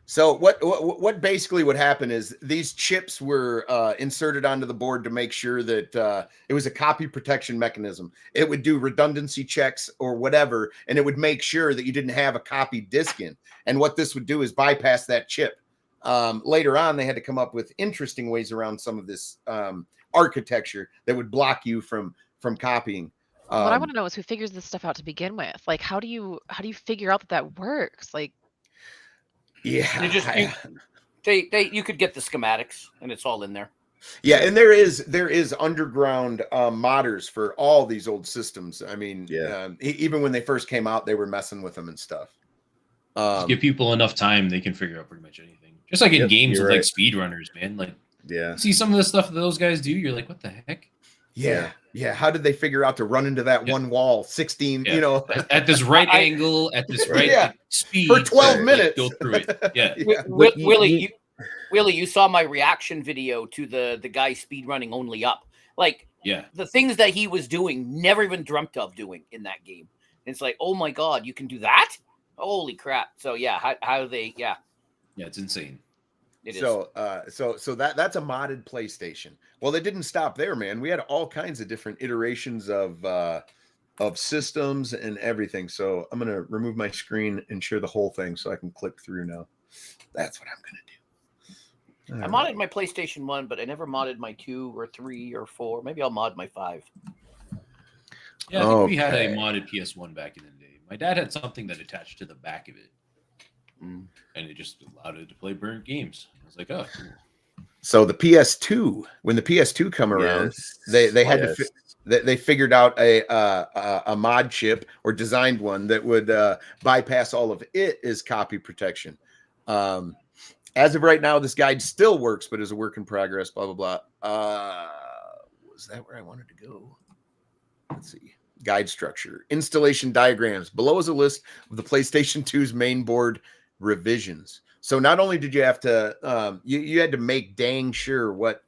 So what basically would happen is these chips were inserted onto the board to make sure that it was a copy protection mechanism. It would do redundancy checks or whatever, and it would make sure that you didn't have a copy disk in. And what this would do is bypass that chip. Later on, they had to come up with interesting ways around some of this architecture that would block you from copying. What I want to know is who figures this stuff out to begin with. Like, how do you figure out that works? Like, yeah, you could get the schematics, and it's all in there. Yeah, and there is underground modders for all these old systems. I mean, even when they first came out, they were messing with them and stuff. Just give people enough time, they can figure out pretty much anything. Just like in games with like speedrunners, man. Like, see some of the stuff that those guys do, you're like, what the heck? Yeah. How did they figure out to run into that one wall 16, you know, at this right angle, at this right speed for 12 minutes? Go through it. Yeah. Willie, you saw my reaction video to the guy speed running only up. Like, the things that he was doing, never even dreamt of doing in that game. It's like, oh my God, you can do that? Holy crap. So how do they it's insane. So that's a modded PlayStation. Well, they didn't stop there, man. We had all kinds of different iterations of systems and everything. So I'm gonna remove my screen and share the whole thing so I can click through now. That's what I'm gonna do. I modded my PlayStation 1, but I never modded my 2 or 3 or 4. Maybe I'll mod my 5. Yeah, I think we had a modded PS1 back in the day. My dad had something that attached to the back of it. And it just allowed it to play burnt games. I was like, oh, cool. So the PS2, when the PS2 come around, they had to they figured out a mod chip or designed one that would bypass all of it as copy protection. As of right now, this guide still works, but is a work in progress. Blah blah blah. Was that where I wanted to go? Let's see. Guide structure, installation diagrams. Below is a list of the PlayStation 2's main board revisions. So not only did you have to you had to make dang sure what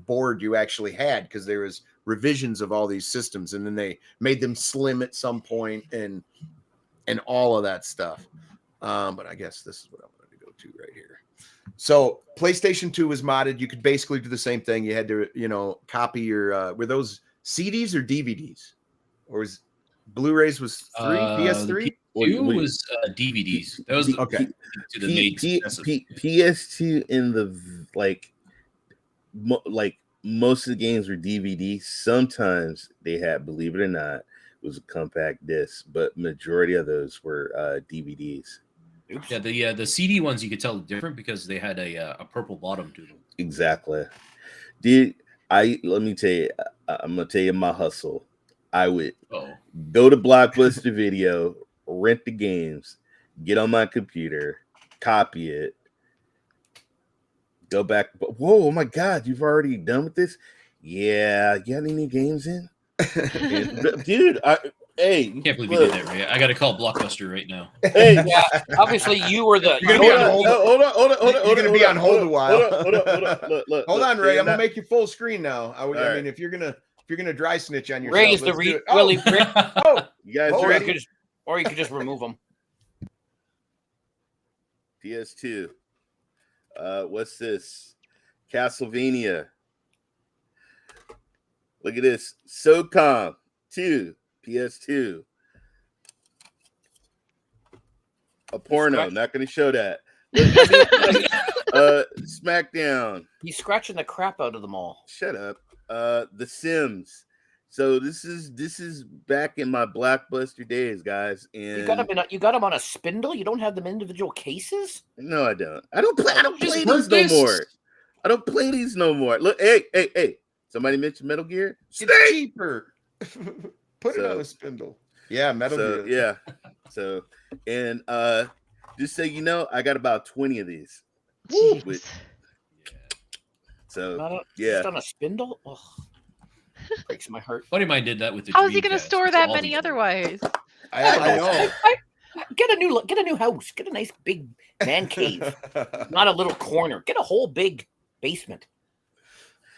board you actually had, because there was revisions of all these systems, and then they made them slim at some point and all of that stuff. But I guess this is what I wanted to go to right here. So PlayStation 2 was modded. You could basically do the same thing. You had to copy your were those CDs or DVDs, or was Blu-rays was PS3? Two was DVDs. That was the PS2 in the like most of the games were DVD. Sometimes they had, believe it or not, it was a compact disc, but majority of those were DVDs. Oops. Yeah, the CD ones you could tell different because they had a purple bottom to them. Exactly. Let me tell you, I'm gonna tell you my hustle. I would go to Blockbuster Video, rent the games, get on my computer, copy it, go back. Whoa, oh my God, you've already done with this? Yeah, you got any games in? Dude, hey. I can't believe you did that, Ray. I got to call Blockbuster right now. Hey, obviously you were the. You're gonna be on hold. Hold on. You're gonna be on hold a while. Hold on, Ray. I'm gonna make you full screen now. I mean, if you're gonna dry snitch on yourself, Ray is the Willie. You guys ready? Or you could just remove them. PS2. What's this? Castlevania. Look at this. SOCOM 2. PS2. A porno. Not going to show that. SmackDown. He's scratching the crap out of them all. Shut up. The Sims. So this is back in my Blockbuster days, guys. And You got them on a spindle. You don't have them individual cases. no, I don't. I don't play Just these no purchase- more. I don't play these no more. Look, hey! Somebody mentioned Metal Gear. It's cheaper. Put it So- on a spindle. Yeah, Metal So Gear. yeah. So and just so you know, I got about 20 of these. Jeez. With- So Not yeah. just on a spindle. Ugh. Breaks my heart. Buddy of mine did that with the. How is he going to Dreamcast. store It's that all many together. otherwise? I know. Get a new house. Get a nice big man cave, not a little corner. Get a whole big basement.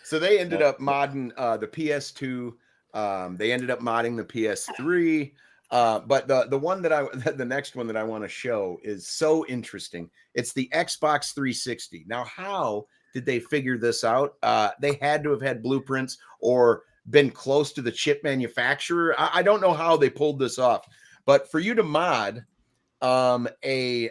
So they ended up modding the PS2. They ended up modding the PS3. But the one that the next one that I want to show is so interesting. It's the Xbox 360. Now, how did they figure this out? They had to have had blueprints or been close to the chip manufacturer. I don't know how they pulled this off, but for you to mod a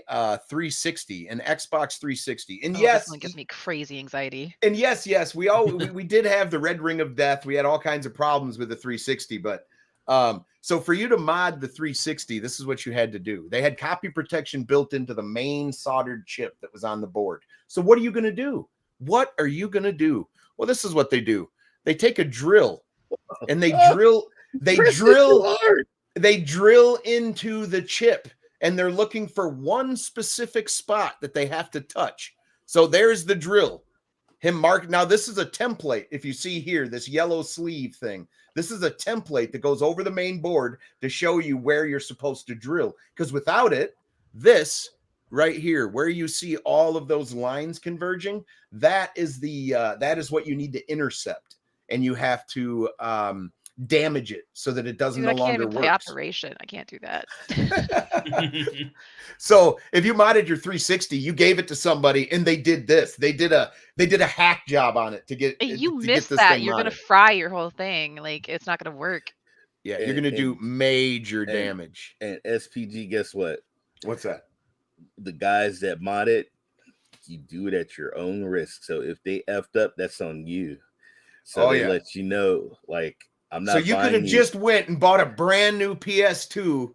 360, an Xbox 360, and Oh, yes, this one gives me crazy anxiety. and yes, we did have the red ring of death. We had all kinds of problems with the 360, but so for you to mod the 360, this is what you had to do. They had copy protection built into the main soldered chip that was on the board. So what are you going to do? What are you going to do? Well, this is what they do. They take a drill and they drill into the chip, and they're looking for one specific spot that they have to touch. So there's the drill. Now this is a template. If you see here, this yellow sleeve thing, this is a template that goes over the main board to show you where you're supposed to drill. Because without it, this right here, where you see all of those lines converging, that is what you need to intercept, and you have to damage it so that it doesn't Dude, no I can't longer even play work. Operation. I can't do that. So if you modded your 360, you gave it to somebody and they did this. They did a hack job on it to get Hey, you to get missed this that. thing You're gonna modded. fry your whole thing. Like it's not gonna work. Yeah, you're gonna do major and- damage. And SPG, guess what? What's that? The guys that mod it, you do it at your own risk. So if they effed up, that's on you. So they let you know, like, I'm not. So you could have just went and bought a brand new PS2,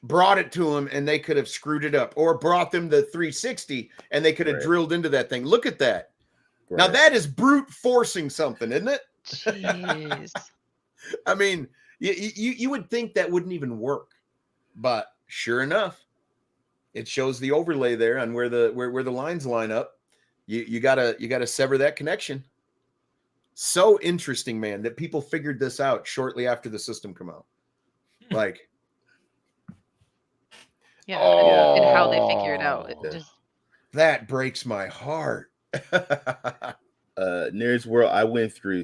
brought it to them, and they could have screwed it up, or brought them the 360 and they could have drilled into that thing. Look at that. Right. Now that is brute forcing something, isn't it? Jeez. I mean, you would think that wouldn't even work, but sure enough, it shows the overlay there on where the lines line up. You gotta sever that connection. So interesting, man, that people figured this out shortly after the system come out. Like, Yeah, and how they figure it out. It Oh. just that breaks my heart. Nearest World, I went through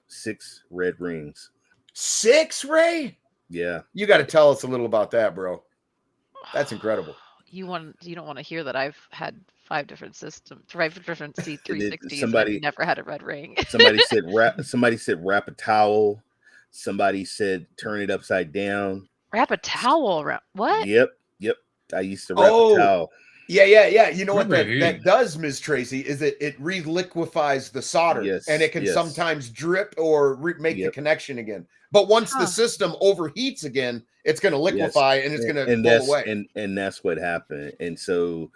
6 red rings. 6, Ray? Yeah. You got to tell us a little about that, bro. That's incredible. you don't want to hear that I've had 5 different C360s. somebody- I've never had a red ring. Somebody said wrap a towel. Somebody said turn it upside down. Wrap a towel around. What? Yep. I used to wrap a towel. Yeah. You know what Remember that does, Miz Tracey, is it reliquefies the solder, Yes, and it can yes. sometimes drip or make the Yep. connection again. But once the system overheats again, it's going to liquefy and it's going to pull away. And that's what happened. And so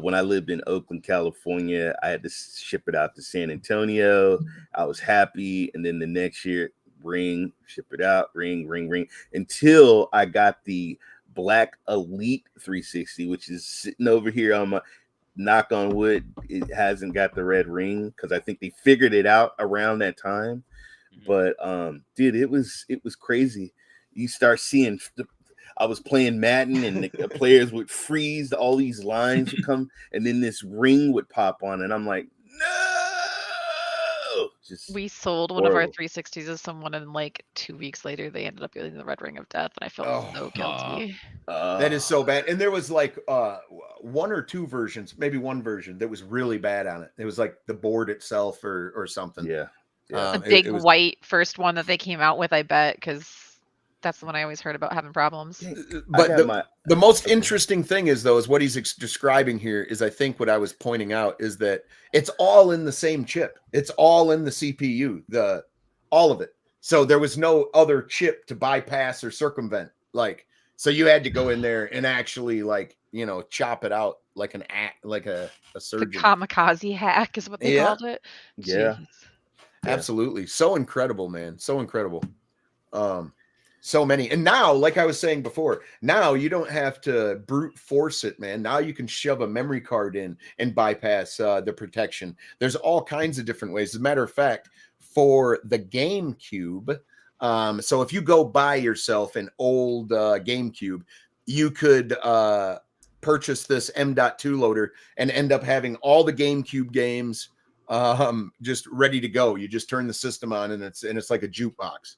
when I lived in Oakland, California, I had to ship it out to San Antonio. I was happy. And then the next year, ship it out, ring, until I got the Black Elite 360, which is sitting over here on my, knock on wood, it hasn't got the red ring because I think they figured it out around that time. But dude, it was crazy. You start seeing I was playing Madden and the players would freeze, all these lines would come, and then this ring would pop on, and I'm like, no. Just We sold one of our horrible. 360s to someone, and like 2 weeks later, they ended up getting the red ring of death, and I felt so guilty. That is so bad. And there was like 1 or 2 versions, maybe one version that was really bad on it. It was like the board itself or something. Yeah. The big white first one that they came out with, I bet, because that's the one I always heard about having problems. But the most interesting thing is what he's describing here is, I think what I was pointing out is that it's all in the same chip. It's all in the CPU, all of it. So there was no other chip to bypass or circumvent. Like, so you had to go in there and actually, like, you know, chop it out like a The surgeon. kamikaze hack is what they Yeah. called it. Yeah. Jeez. Absolutely. So incredible, man. So incredible. So many. And now, like I was saying before, now you don't have to brute force it, man. Now you can shove a memory card in and bypass the protection. There's all kinds of different ways. As a matter of fact, for the GameCube, so if you go buy yourself an old GameCube, you could purchase this M.2 loader and end up having all the GameCube games just ready to go. You just turn the system on and it's like a jukebox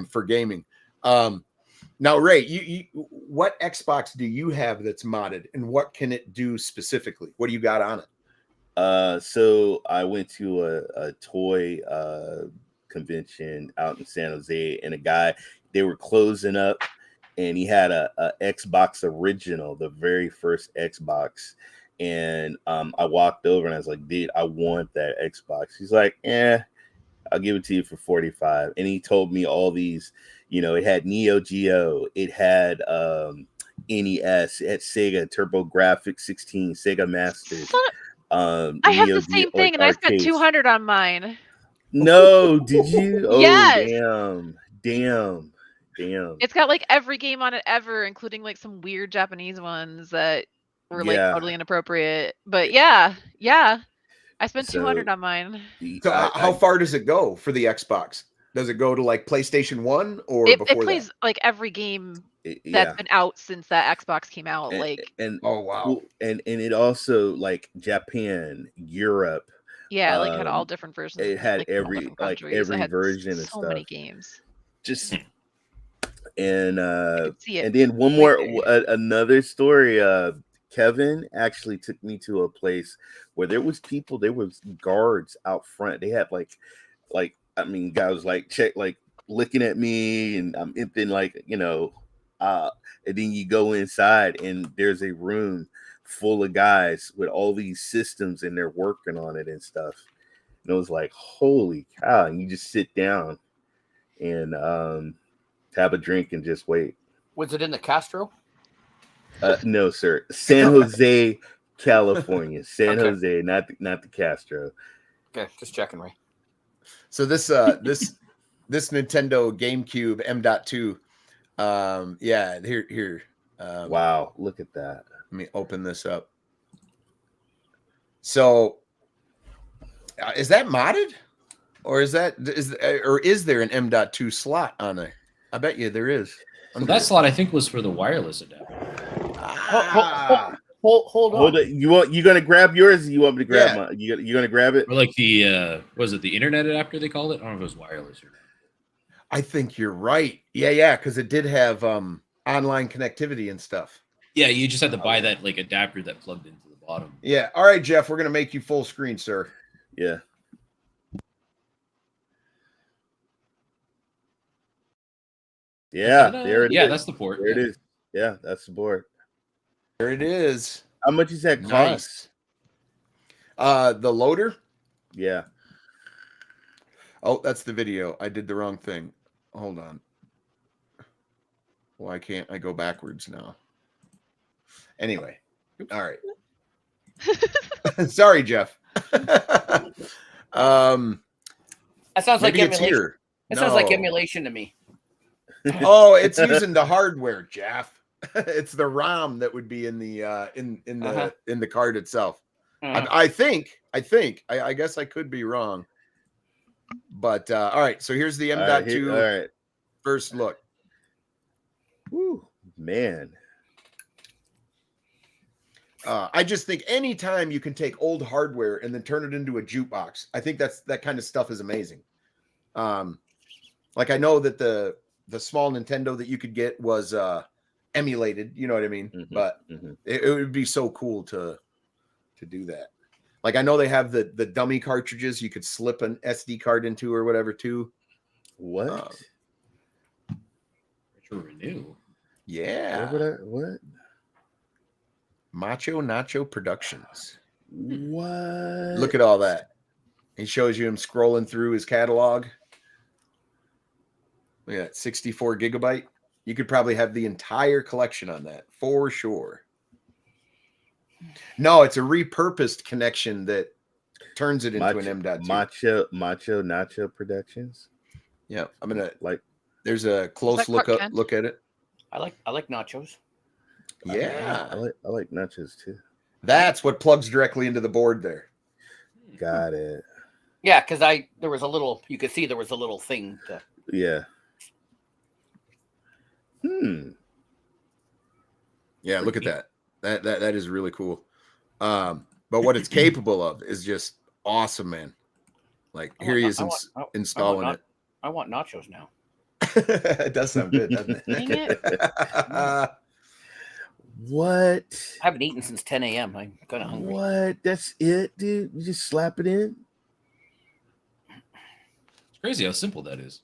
for gaming. Now, Ray, you what Xbox do you have that's modded, and what can it do specifically? What do you got on it? So I went to a toy convention out in San Jose, and they were closing up, and he had a Xbox original, the very first Xbox. And I walked over and I was like, dude, I want that Xbox. He's like, I'll give it to you for 45. And he told me all these, you know, it had Neo Geo, it had NES, it had Sega TurboGrafx 16, Sega Masters. I have the same thing, and arcades. I spent $200 on mine. No, did you? Oh, Yes. Damn. It's got like every game on it ever, including like some weird Japanese ones that were like totally inappropriate. But yeah, I spent $200 on mine. So how far does it go for the Xbox? Does it go to like PlayStation 1 or it before plays that? like every game that's been out since that Xbox came out. Oh wow. And it also like Japan, Europe. Yeah, like had all different versions. It had like, every version of so stuff. many games. Just and see it and then one more another story. Kevin actually took me to a place where there was guards out front. They had like I mean, guys like looking at me, and I'm then like, you know, and then you go inside and there's a room full of guys with all these systems and they're working on it and stuff. And it was like, holy cow. And you just sit down and have a drink and just wait. Was it in the Castro? No, sir. San Jose, California. San Jose, not the Castro. Okay, just checking, Ray. So this this Nintendo GameCube M.2, here. Wow, look at that. Let me open this up. So, is that modded, or is there an M.2 slot on there? I bet you there is. So that slot I think was for the wireless adapter. Hold on. You gonna grab yours? Or you want me to grab mine? You gonna grab it? Or like the was it the internet adapter they called it? I don't know if it was wireless or not. I think you're right. Yeah, because it did have online connectivity and stuff. Yeah, you just had to buy that like adapter that plugged into the bottom. Yeah. All right, Jeff, we're gonna make you full screen, sir. Yeah. Yeah, there it is. Yeah, that's the port. There it is. Yeah, that's the board. There it is. How much is that cost? Nice. The loader? Yeah. Oh, that's the video. I did the wrong thing. Hold on. Why can't I go backwards now? Anyway. All right. Sorry, Jeff. That sounds like emulation. Here. It sounds like emulation to me. Oh, it's using the hardware, Jeff. It's the ROM that would be in the in the card itself. I think. I guess I could be wrong. But all right, so here's the M.2 all right. First look. Woo, man. I just think anytime you can take old hardware and then turn it into a jukebox, I think that kind of stuff is amazing. Like I know that the small Nintendo that you could get was emulated, you know what I mean? Mm-hmm, but it would be so cool to do that. Like I know they have the dummy cartridges you could slip an SD card into or whatever too. What? Retro Renew. Yeah. What? Macho Nacho Productions. What? Look at all that. He shows you him scrolling through his catalog. Yeah, 64 gigabyte. You could probably have the entire collection on that for sure. No, it's a repurposed connection that turns it into an M.2. Macho Nacho Productions. Yeah, I'm gonna like. There's a close look at it. I like nachos. Yeah, I like nachos too. That's what plugs directly into the board there. Got it. Yeah, because there was a little. You could see there was a little thing. Yeah. Yeah, look at that. That is really cool. But what it's capable of is just awesome, man. Like here he is installing it. I want nachos now. It does sound good, doesn't it? Dang it. What? I haven't eaten since 10 a.m. I'm kind of hungry. What? That's it, dude? You just slap it in? It's crazy how simple that is.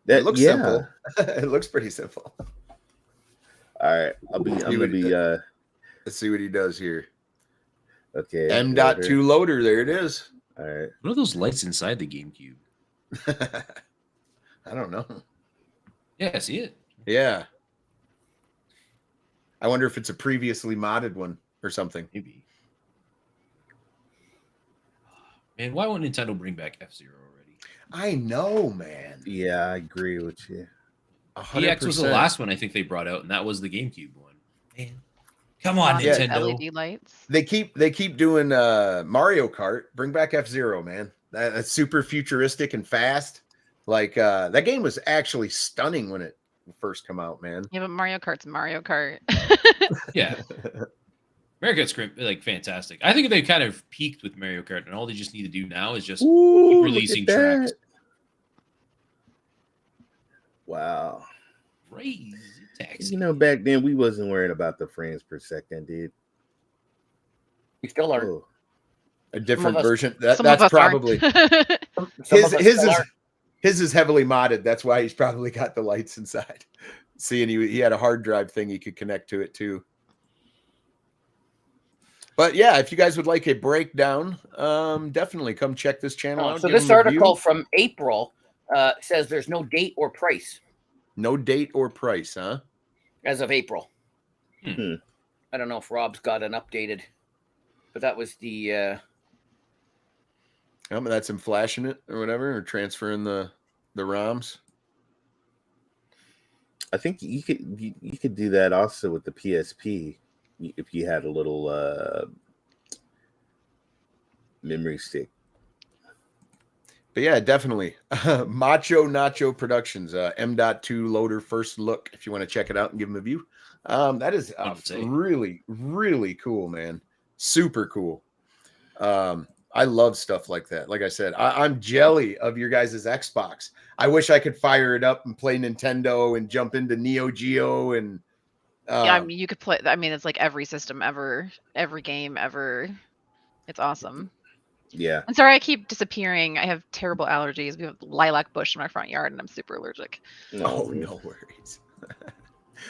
It looks simple. It looks pretty simple. All right. Let's see what he does here. Okay. M.2 loader. There it is. All right. What are those lights inside the GameCube? I don't know. Yeah, see it? Yeah. I wonder if it's a previously modded one or something. Maybe. Man, why won't Nintendo bring back F-Zero already? I know, man. Yeah, I agree with you. 100%. EX was the last one I think they brought out, and that was the GameCube one. Man. Come on, Nintendo. LED lights. They keep doing Mario Kart. Bring back F-Zero, man. That's super futuristic and fast. Like that game was actually stunning when it first come out, man. Yeah, but Mario Kart's Mario Kart. Yeah. Mario Kart's like fantastic. I think they kind of peaked with Mario Kart, and all they just need to do now is just keep releasing tracks. Wow. Crazy taxi. You know, back then we wasn't worried about the frames per second, dude. You still are. Oh. A different version. Some That's of us probably aren't. his is heavily modded. That's why he's probably got the lights inside. See, and he had a hard drive thing he could connect to it too. But yeah, if you guys would like a breakdown, definitely come check this channel out. So this article from April says there's no date or price. No date or price, huh? As of April. Hmm. I don't know if Rob's got an updated, but that was the. That's him flashing it or whatever, or transferring the ROMs. I think you could do that also with the PSP if you had a little memory stick. But yeah, definitely. Macho Nacho Productions, M.2 loader first look, if you want to check it out and give them a view. That is really, really cool, man. Super cool. I love stuff like that. Like I said, I'm jelly of your guys' Xbox. I wish I could fire it up and play Nintendo and jump into Neo Geo and yeah, I mean, you could play. I mean, it's like every system ever, every game ever. It's awesome. Yeah. I'm sorry, I keep disappearing. I have terrible allergies. We have lilac bush in my front yard, and I'm super allergic. Oh, no worries.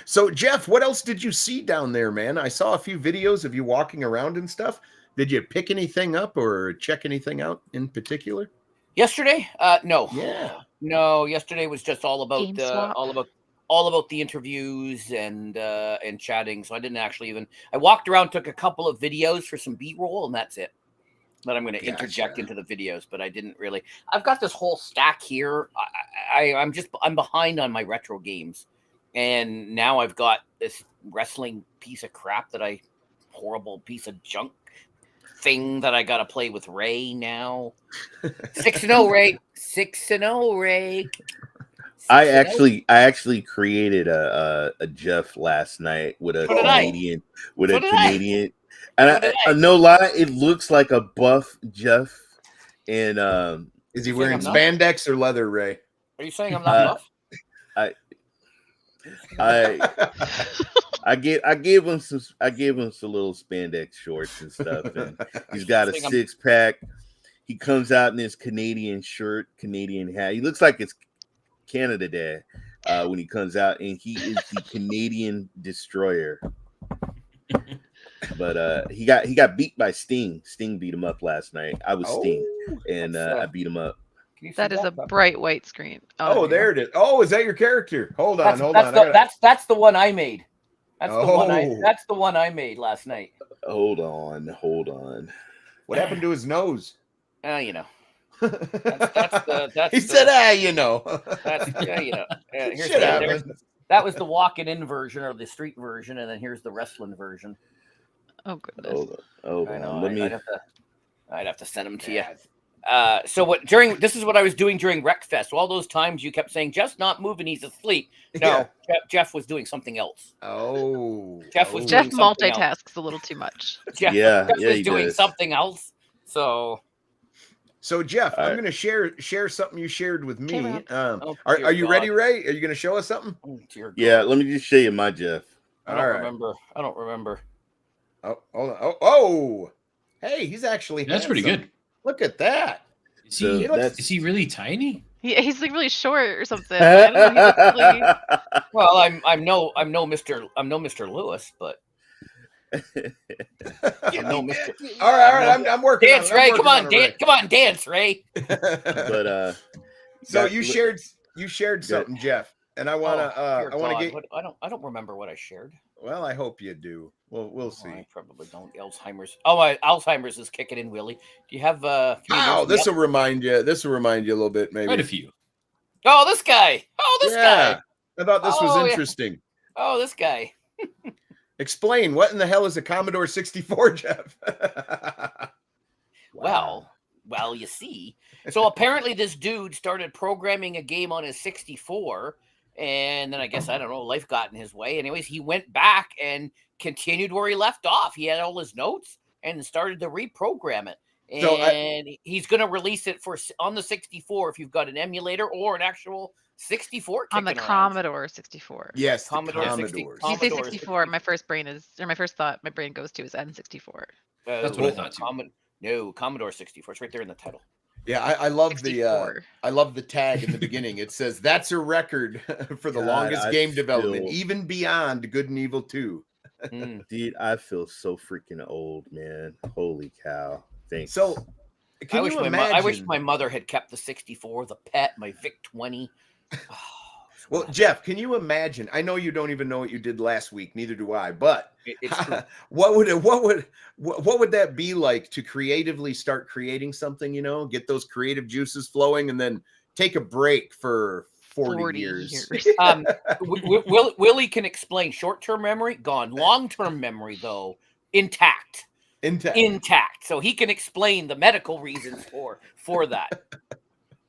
So, Jeff, what else did you see down there, man? I saw a few videos of you walking around and stuff. Did you pick anything up or check anything out in particular? Yesterday? No. Yeah. No, yesterday was just all about GameSwap. all about the interviews and chatting. So I didn't actually even. I walked around, took a couple of videos for some B-roll, and that's it. That I'm going to interject into the videos, but I didn't really. I've got this whole stack here. I'm behind on my retro games, and now I've got this wrestling piece of crap horrible piece of junk thing that I got to play with Ray now. 6-0 Ray. 6-0 Ray. I actually created a Jeff last night with a Canadian and I no lie, it looks like a buff Jeff. And is he wearing spandex or leather, Ray? Are you saying I'm not buff? I gave him some little spandex shorts and stuff, and he's got a 6-pack. He comes out in his Canadian shirt, Canadian hat. He looks like it's Canada Day when he comes out, and he is the Canadian destroyer. But he got beat by Sting. Sting beat him up last night. I was Sting, and I beat him up. Can you see That is a That? bright white screen. Oh, dear. there it is. Oh, is that your character? Hold on, hold that's on. that's the one I made. That's the one Oh. that's the one I made last night. Hold on. What happened to his nose? You know. He That's said, you know. That's you know. Here's Shit happens. that was the walking in version or the street version, and then here's the wrestling version. Oh goodness. Hold I know. on. I'd have to send them to you. So this is what I was doing during Wreckfest. So all those times you kept saying Jeff's not moving, he's asleep. No, Jeff was doing something else. Oh. Jeff was Jeff doing something else. multitasks a little too much. Jeff was doing something else. So Jeff, I'm right. going to share something you shared with me. Dear Are you ready, God. Ray? Are you going to show us something? Oh, dear God. Yeah, let me just show you my Jeff. I don't remember. Oh, hold on. Oh. Hey, he's actually That's pretty handsome. good. Look at that. Is he, So is he really tiny? He's like really short or something. I don't know. He looks really... Well, I'm no Mr. Lewis, but no Mr. All right. I'm working. Dance, Ray. Come on, dance, Ray. But so you shared something, Jeff, and I want to get. I don't remember what I shared. Well, I hope you do. We'll see. I probably don't. Alzheimer's. Oh, Alzheimer's is kicking in, Willie. Do you have? This will remind you. This will remind you a little bit, maybe. Quite a few. Oh, this guy. Guy. I thought this was interesting. Yeah. Oh, this guy. Explain what in the hell is a Commodore 64, Jeff? Well, you see. So apparently this dude started programming a game on his 64, and then I guess, I don't know, life got in his way. Anyways, he went back and continued where he left off. He had all his notes and started to reprogram it. And he's going to release it on the 64 if you've got an emulator or an actual 64 on the around. Commodore 64. Yes, Commodore 64. You say 64. My first brain thought my brain goes to is N64. That's what I thought too. No, Commodore 64. It's right there in the title. Yeah, I love 64. I love the tag in the beginning. It says that's a record for the longest game development, even beyond Good and Evil 2. Dude, I feel so freaking old, man. Holy cow. Thanks. So, can you imagine? I wish my mother had kept the 64, the PET, my VIC 20. Well, Jeff, can you imagine? I know you don't even know what you did last week, neither do I. But what would that be like to creatively start creating something? You know, get those creative juices flowing, and then take a break for 40 years. Willie can explain. Short-term memory gone. Long-term memory though intact. So he can explain the medical reasons for that.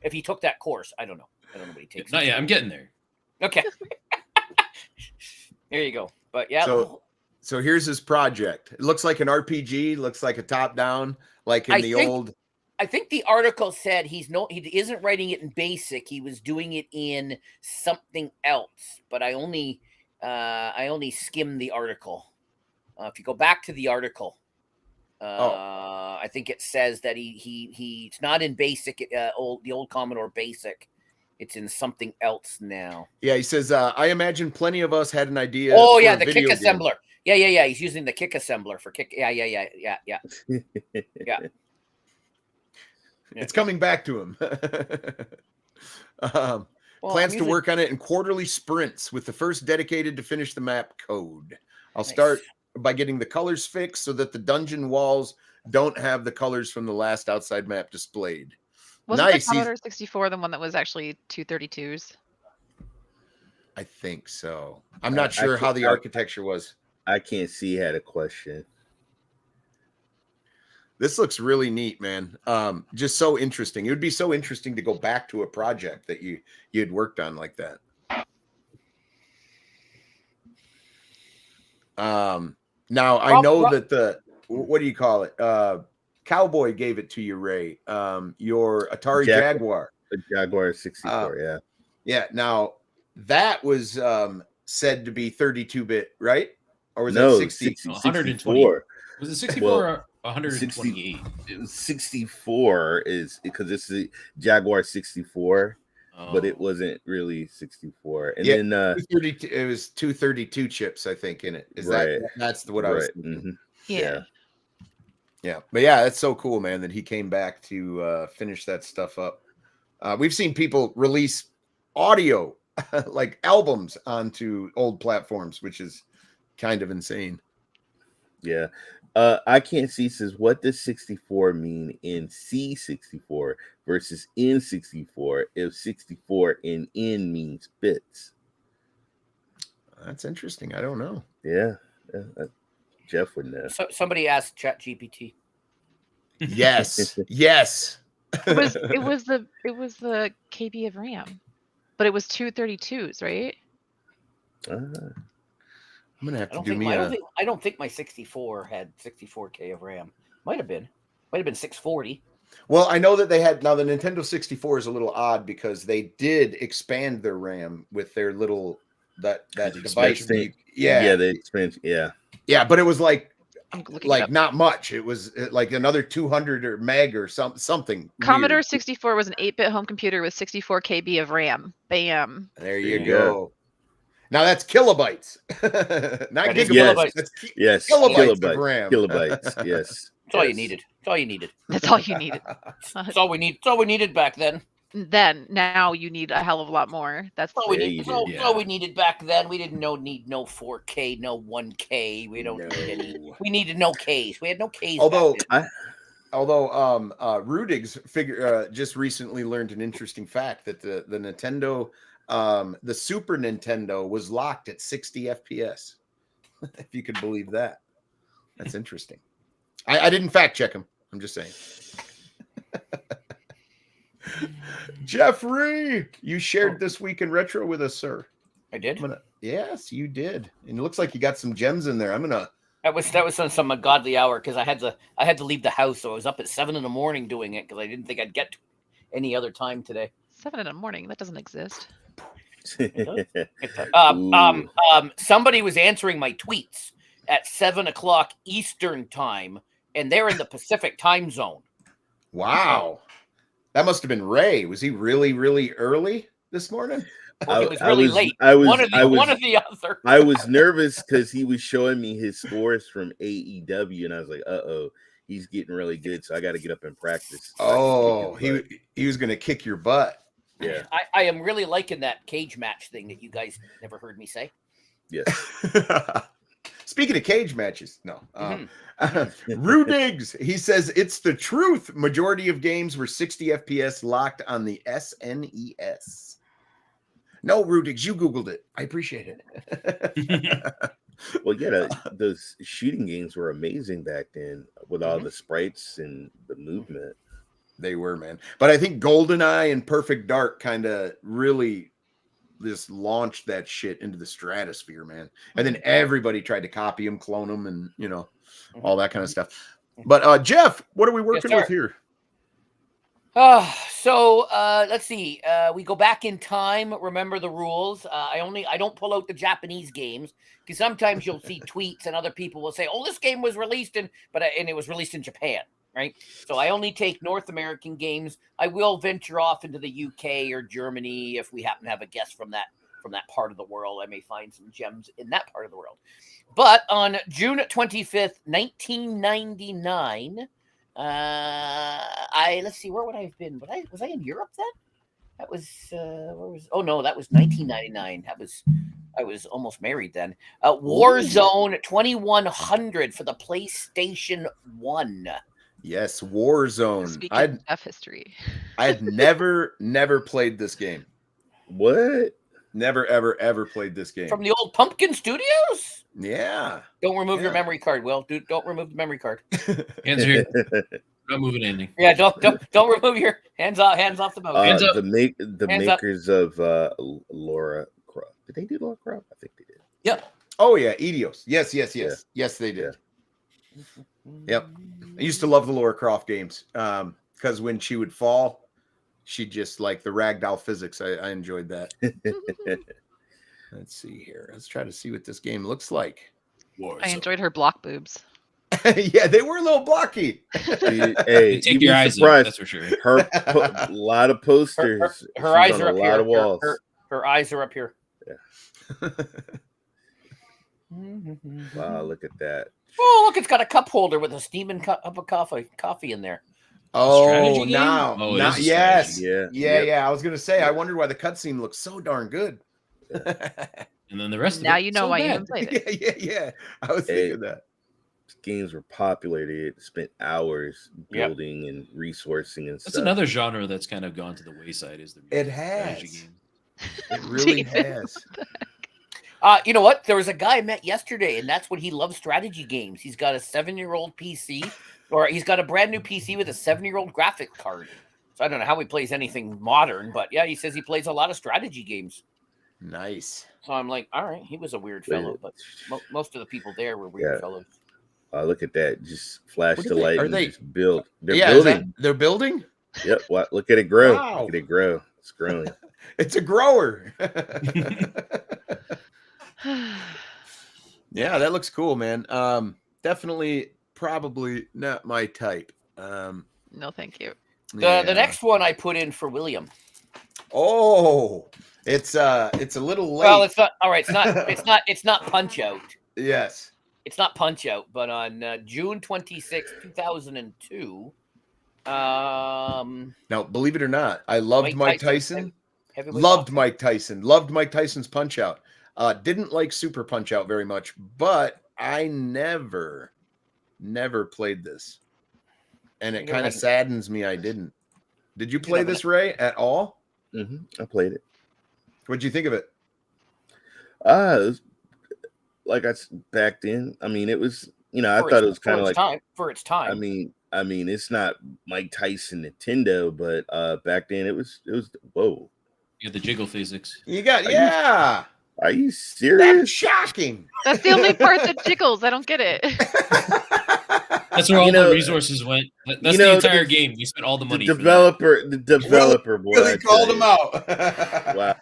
If he took that course, I don't know what he takes. Not yet. I'm getting there. Okay. There you go. But yeah. So here's his project. It looks like an RPG. Looks like a top-down, like in old. I think the article said he isn't writing it in BASIC. He was doing it in something else. But I only skimmed the article. If you go back to the article. I think it says that he's not in BASIC, the old Commodore BASIC. It's in something else now. Yeah, he says, I imagine plenty of us had an idea. Oh, yeah, the kick assembler. Yeah. He's using the kick assembler for kick. Yeah. It's coming back to him. Plans to work on it in quarterly sprints, with the first dedicated to finish the map code. I'll start by getting the colors fixed so that the dungeon walls don't have the colors from the last outside map displayed. Wasn't the Commodore 64 the one that was actually 232s? I think so. I'm not sure how the architecture was. I can't see. He had a question. This looks really neat, man. Just so interesting. It would be so interesting to go back to a project that you had worked on like that. Now I know that what do you call it? Cowboy gave it to you, Ray. Your Atari Jaguar. The Jaguar 64, Yeah. Now that was said to be 32-bit, right? Or was that 60? 124. Was it 64 or 128? It was 64 is because this is Jaguar 64, but it wasn't really 64. And then 232, it was 232 chips, I think, in it. Is that's what I was thinking. Mm-hmm. Yeah. But yeah, that's so cool, man, that he came back to finish that stuff up. We've seen people release audio like albums onto old platforms, which is kind of insane. Yeah. I can't see says, what does 64 mean in C64 versus N64 if 64 in N means bits? That's interesting. I don't know. Yeah. Jeff would know. So somebody asked ChatGPT. Yes. Yes. It was the KB of RAM, but it was 232s, right? I'm gonna have to do me I don't think my 64 had 64K of RAM. Might have been 640. Well, I know that they had, now the Nintendo 64 is a little odd because they did expand their RAM with their little that device. Yeah, the expansion. Yeah, but it was like I'm looking it up. not much. It was like another 200 or meg or something. Commodore weird. 64 was an 8-bit home computer with 64 KB of RAM. Bam. There you go. Now that's kilobytes, not gigabytes. Kilobytes. Yes, kilobytes of RAM. Kilobytes. Yes, That's all you needed. That's all you needed. That's all you needed. That's all we need. That's all we needed back then. Now you need a hell of a lot more. That's That's all we Yeah, need. you That's did. all we needed back then. We didn't need no 4K, no 1K. We don't need any. We needed no Ks. We had no Ks. Although back then. Rudig's just recently learned an interesting fact that the Nintendo, the Super Nintendo was locked at 60 FPS. If you could believe that. That's interesting. I didn't fact check him. I'm just saying. Jeffrey, you shared This Week in Retro with us, sir. I did. Yes, you did. And it looks like you got some gems in there. That was on some ungodly hour because I had to leave the house, so I was up at 7 a.m. doing it because I didn't think I'd get to any other time today. 7 a.m. That doesn't exist. Somebody was answering my tweets at 7 o'clock Eastern time, and they're in the Pacific time zone. Wow. That must have been Ray. Was he really, really early this morning? It was really late. One or the other. I was nervous because he was showing me his scores from AEW, and I was like, "Uh-oh, he's getting really good." So I got to get up and practice. Oh, he was going to kick your butt. Yeah. I am really liking that cage match thing that you guys never heard me say. Yes. Speaking of cage matches, no. Rudig's, he says it's the truth. Majority of games were 60 FPS locked on the SNES. No, Rudig's, you Googled it. I appreciate it. Well, yeah, those shooting games were amazing back then with all the sprites and the movement. They were, man. But I think GoldenEye and Perfect Dark kind of really just launched that shit into the stratosphere, man. And then everybody tried to copy them, clone them, and all that kind of stuff. But Jeff, what are we working with here? So let's see. We go back in time. Remember the rules. I don't pull out the Japanese games because sometimes you'll see tweets and other people will say, "Oh, this game was released and it was released in Japan." Right. So I only take North American games. I will venture off into the UK or Germany if we happen to have a guest from that part of the world. I may find some gems in that part of the world. But on June 25th, 1999, let's see, where would I have been? Was I in Europe then? That was that was 1999. I was almost married then. Warzone 2100 for the PlayStation 1. Yes, Warzone. Speaking of history, I had never played this game. What? Never, ever played this game. From the old Pumpkin Studios? Yeah. Don't remove your memory card, Will. Dude, don't remove the memory card. Hands here. Not moving anything. Yeah, don't remove your hands off the mouse. Hands up. The makers of Laura Croft. Did they do Laura Croft? I think they did. Yep. Oh yeah, Eidos. Yes. Yes, they did. Yeah. Yep. I used to love the Laura Croft games because when she would fall, she just like the ragdoll physics. I enjoyed that. Let's see here. Let's try to see what this game looks like. I enjoyed her block boobs. Yeah, they were a little blocky. Hey, take your eyes up, that's for sure. A lot of posters. Her eyes are up a lot here. Of walls. Her eyes are up here. Yeah. Wow, look at that. Oh, look, it's got a cup holder with a steaming cup of coffee in there. Oh, strategy game? now, Oh, it now, is a yes, strategy. yeah. I was gonna say, I Yep. wondered why the cutscene looks so darn good. And then the rest Now of it, you know so why you bad. haven't played it. yeah. I was thinking that. Games were popular. They spent hours Yep. building and resourcing and That's stuff. another genre that's kind of gone to the wayside. Is the It strategy has. game. It really David. has. You know what? There was a guy I met yesterday, and that's what he loves strategy games. He's got a 7-year-old PC, or he's got a brand new PC with a 7-year-old graphics card. So I don't know how he plays anything modern, but yeah, he says he plays a lot of strategy games. Nice. So I'm like, all right, he was a weird fellow, but most of the people there were weird fellows. Look at that! Just flash What the are they- light are and they- just build. They're Yeah, is that- building. they're building. Yep. Look at it grow. Wow. Look at it grow. It's growing. It's a grower. Yeah, that looks cool, man. Definitely, probably not my type. No, thank you. Yeah. The next one I put in for William. Oh, it's a little late. Well, it's not all right. It's not Punch Out. Yes. It's not Punch Out, but on June 26, 2002. Now, believe it or not, I loved Mike Tyson. Heavyweight Loved boxing. Mike Tyson. Loved Mike Tyson's Punch Out. Didn't like Super Punch Out very much, but I never played this, and it kind of saddens me I didn't. Did you play this, Ray, at all? I played it. What'd you think of it? It was, like back then. I mean, it was. I thought it was kind of like for its time. I mean, it's not Mike Tyson Nintendo, but back then it was. Whoa. You got the jiggle physics. You got Are you That's serious? shocking. That's the only part that jiggles. I don't get it. That's where all the resources went. That's the entire game. We spent all the money. The developer boy. Really called him out. Wow.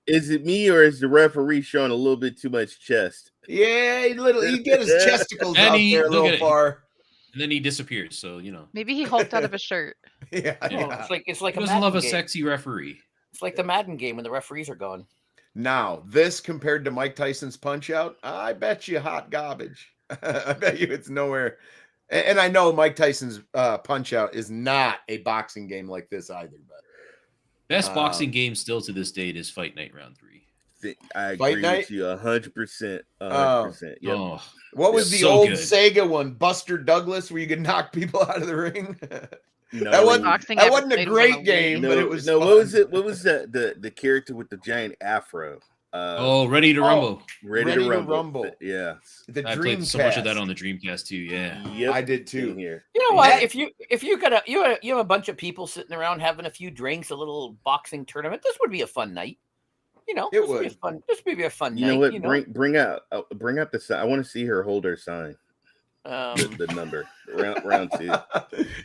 Is it me or is the referee showing a little bit too much chest? Yeah, he get his chesticles out there a little far. And then he disappears. So Maybe he hulked out of a shirt. Yeah. It's like he a doesn't Madden love a game. sexy referee. It's like the Madden game when the referees are gone. Now, this compared to Mike Tyson's Punch Out, I bet you hot garbage. I bet you it's nowhere. And I know Mike Tyson's Punch Out is not a boxing game like this either. But best boxing game still to this date is Fight Night Round 3. I agree with you 100%. 100%. Yep. Oh, what was the so old good. Sega one, Buster Douglas, where you could knock people out of the ring? No, that wasn't a played great on a game, no, but it was no. fun. What was it? What was the character with the giant afro? Ready to rumble. Ready to Rumble. Yeah. The I played so much of that on the Dreamcast too. Yeah. Yep. I did too. Here. You know what? If you got you have a bunch of people sitting around having a few drinks, a little boxing tournament, this would be a fun night. This would be a fun. This would be a fun You night. know what? Bring out the sign. I want to see her hold her sign. Um, The number round 2.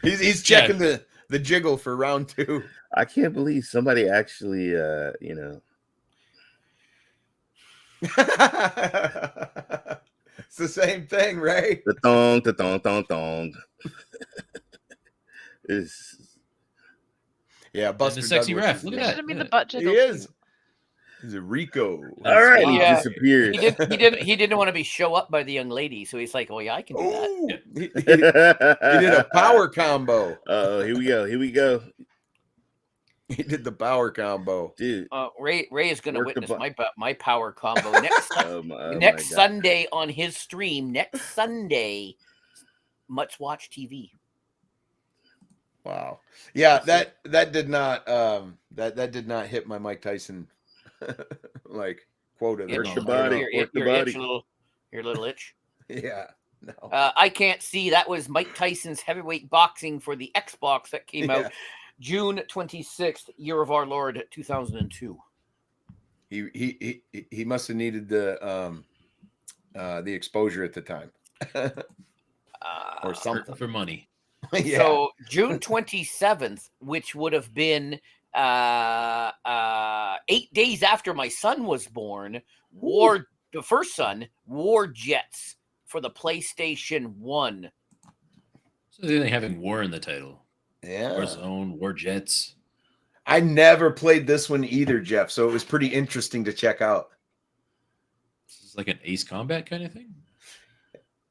He's checking the jiggle for round 2. I can't believe somebody actually It's the same thing, right? the thong. Yeah, Buster the sexy Douglas ref. is Look good. at that. Should have made the butt He jiggle. is. He's a Rico. All right, Wow. he disappeared. he didn't want to be show up by the young lady, so he's like, "Oh yeah, I can do that." Oh, he did a power combo. Here we go. He did the power combo. Dude. Ray is going to Work the witness my power combo next next Sunday on his stream. Next Sunday, Much Watch TV. Wow. Yeah, that did not that did not hit my Mike Tyson like quota there. Work the body. Work the body. Your little itch. Yeah. No. I can't see. That was Mike Tyson's heavyweight boxing for the Xbox that came out June 26th, year of our Lord 2002. He must have needed the exposure at the time. Or something. For money. Yeah. So June 27th, which would have been 8 days after my son was born, the first son, War Jets for the PlayStation 1. So they're having war in the title. Yeah. Warzone, War Jets. I never played this one either, Jeff, so it was pretty interesting to check out. This is like an Ace Combat kind of thing.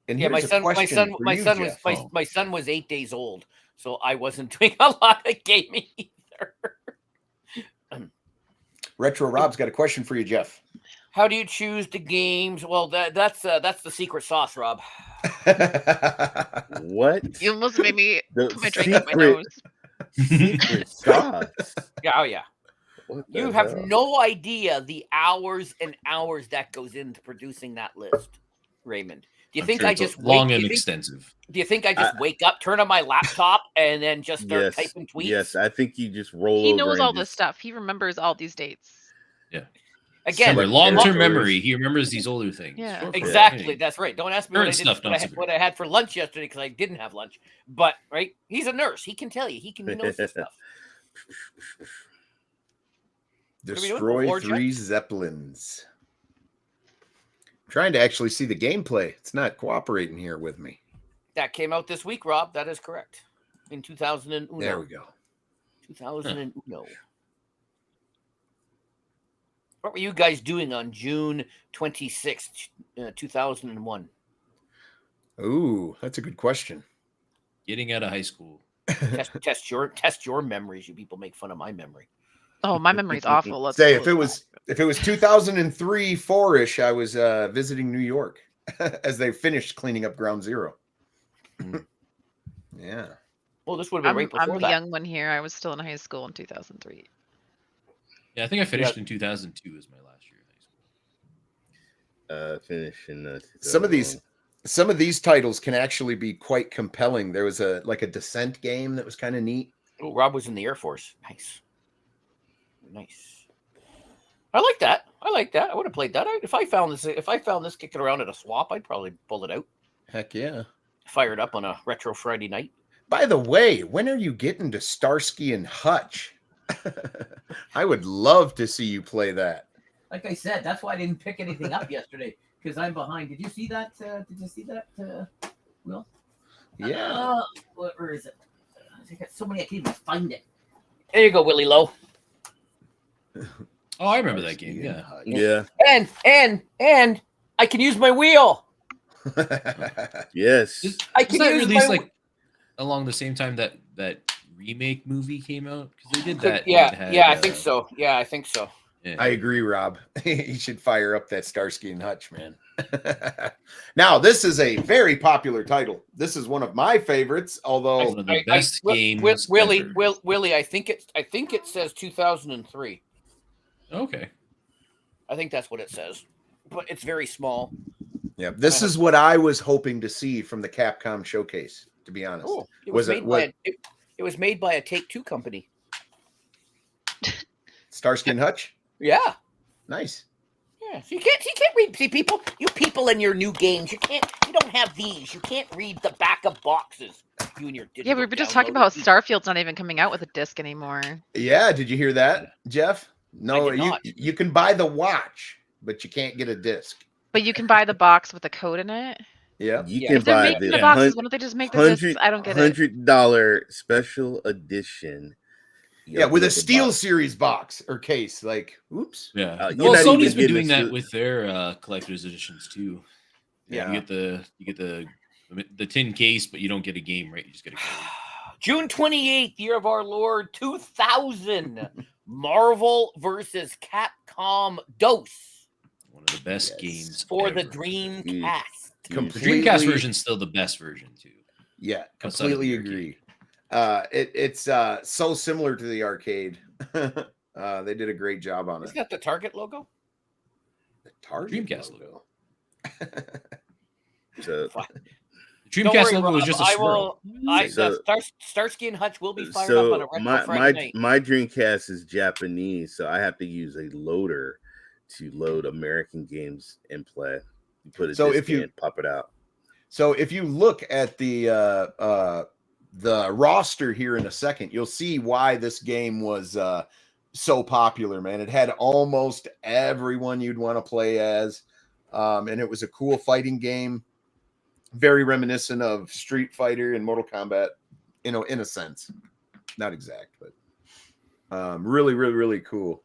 And Yeah, my here's a son, my question son, for my you, son was Jeff. my son was 8 days old, so I wasn't doing a lot of gaming either. Retro Rob's got a question for you, Jeff. How do you choose the games? Well, that's the secret sauce, Rob. What? You almost made me The put my drink up my nose. secret sauce. Yeah, oh yeah. What the You have hell? no idea the hours and hours that goes into producing that list, Raymond. Do you think sure I it's just long wake, and do you think- extensive? Do you think I just wake up, turn on my laptop, and then just start typing tweets? Yes, I think you just roll He over. knows and all this just- stuff. He remembers all these dates. Yeah. Again, Select long-term territories. memory. He remembers these older things. Yeah. Short form. exactly. Hey. That's right. Don't ask me Current stuff, not so what I had for lunch yesterday because I didn't have lunch. But right, he's a nurse. He can tell you. He knows this stuff. What are we doing? Destroy War 3 checks? Zeppelins. Trying to actually see the gameplay. It's not cooperating here with me. That came out this week, Rob. That is correct. In 2001. There we go. 2001. What were you guys doing on June 26th, 2001? Ooh, that's a good question. Getting out of high school. Test your memories. You people make fun of my memory. Oh, my memory's awful. Let's Say close if it was 2003, 4-ish, I was visiting New York as they finished cleaning up Ground Zero. Yeah. Well, this would have been right before I'm the that. young one here. I was still in high school in 2003. Yeah, I think I finished in 2002 as my last year in high school. Finish in Some of these titles can actually be quite compelling. There was a Descent game that was kind of neat. Oh, Rob was in the Air Force. Nice. I like that. I would have played that. If I found this kicking around at a swap, I'd probably pull it out. Heck yeah. Fire it up on a retro Friday night. By the way, when are you getting to Starsky and Hutch? I would love to see you play that. Like I said, that's why I didn't pick anything up yesterday because I'm behind. Did you see that? Will? Yeah. Where is it? I got so many I can't even find it. There you go, WillyLo. Oh, I remember that game. Yeah. Yeah. And I can use my wheel. Yes. I Was can that use released my like along the same time that remake movie came out? Because they did that. I think so. Yeah, I think so. Yeah. I agree, Rob. You should fire up that Starsky and Hutch, man. Now, this is a very popular title. This is one of my favorites, although One of the best games. Willie, ever. Willie, I think it says 2003. Okay. I think that's what it says, but it's very small. yeah, this is what I was hoping to see from the Capcom showcase, to be honest. Oh, it Was was, it made what- it was made by a Take-Two company. Starsky and Hutch? Yeah. Nice. Yeah, so you can't read. See, you people in your new games, you don't have these. You can't read the back of boxes. You and your Yeah, we were just talking about how Starfield's not even coming out with a disc anymore. Yeah, did you hear that, Jeff? No, I did not. you can buy the watch, but you can't get a disc. But you can buy the box with a code in it. Yeah. You Yeah. can If they're buy making the the boxes, why don't they just make the discs? I don't get it. $100 special edition. Yeah, with a the Steel box. Series box or case. Like, oops. Yeah. you're Well, not Sony's even been getting doing the that suit. with their collector's editions too. Yeah. You get the tin case, but you don't get a game, right? You just get a code. June 28th, year of our Lord 2000. Marvel versus Capcom Dose One of the best Yes. games for the ever. Dreamcast. The Completely- Dreamcast version's still the best version too. Yeah, Outside of completely the agree. It's so similar to the arcade. They did a great job on Isn't it. that the Target logo? The Target Dreamcast logo. So, The Don't Dreamcast worry, logo was Rob, just a I swirl. will. So- Starsky and Hutch will be fired up on a retro my Friday night. my Dreamcast is Japanese, so I have to use a loader to load American games and play. You put it So disc if you- in, pop it out. So if you look at the roster here in a second, you'll see why this game was so popular, man. It had almost everyone you'd want to play as, and it was a cool fighting game, very reminiscent of Street Fighter and Mortal Kombat, in a sense, not exact, but really, really, really cool.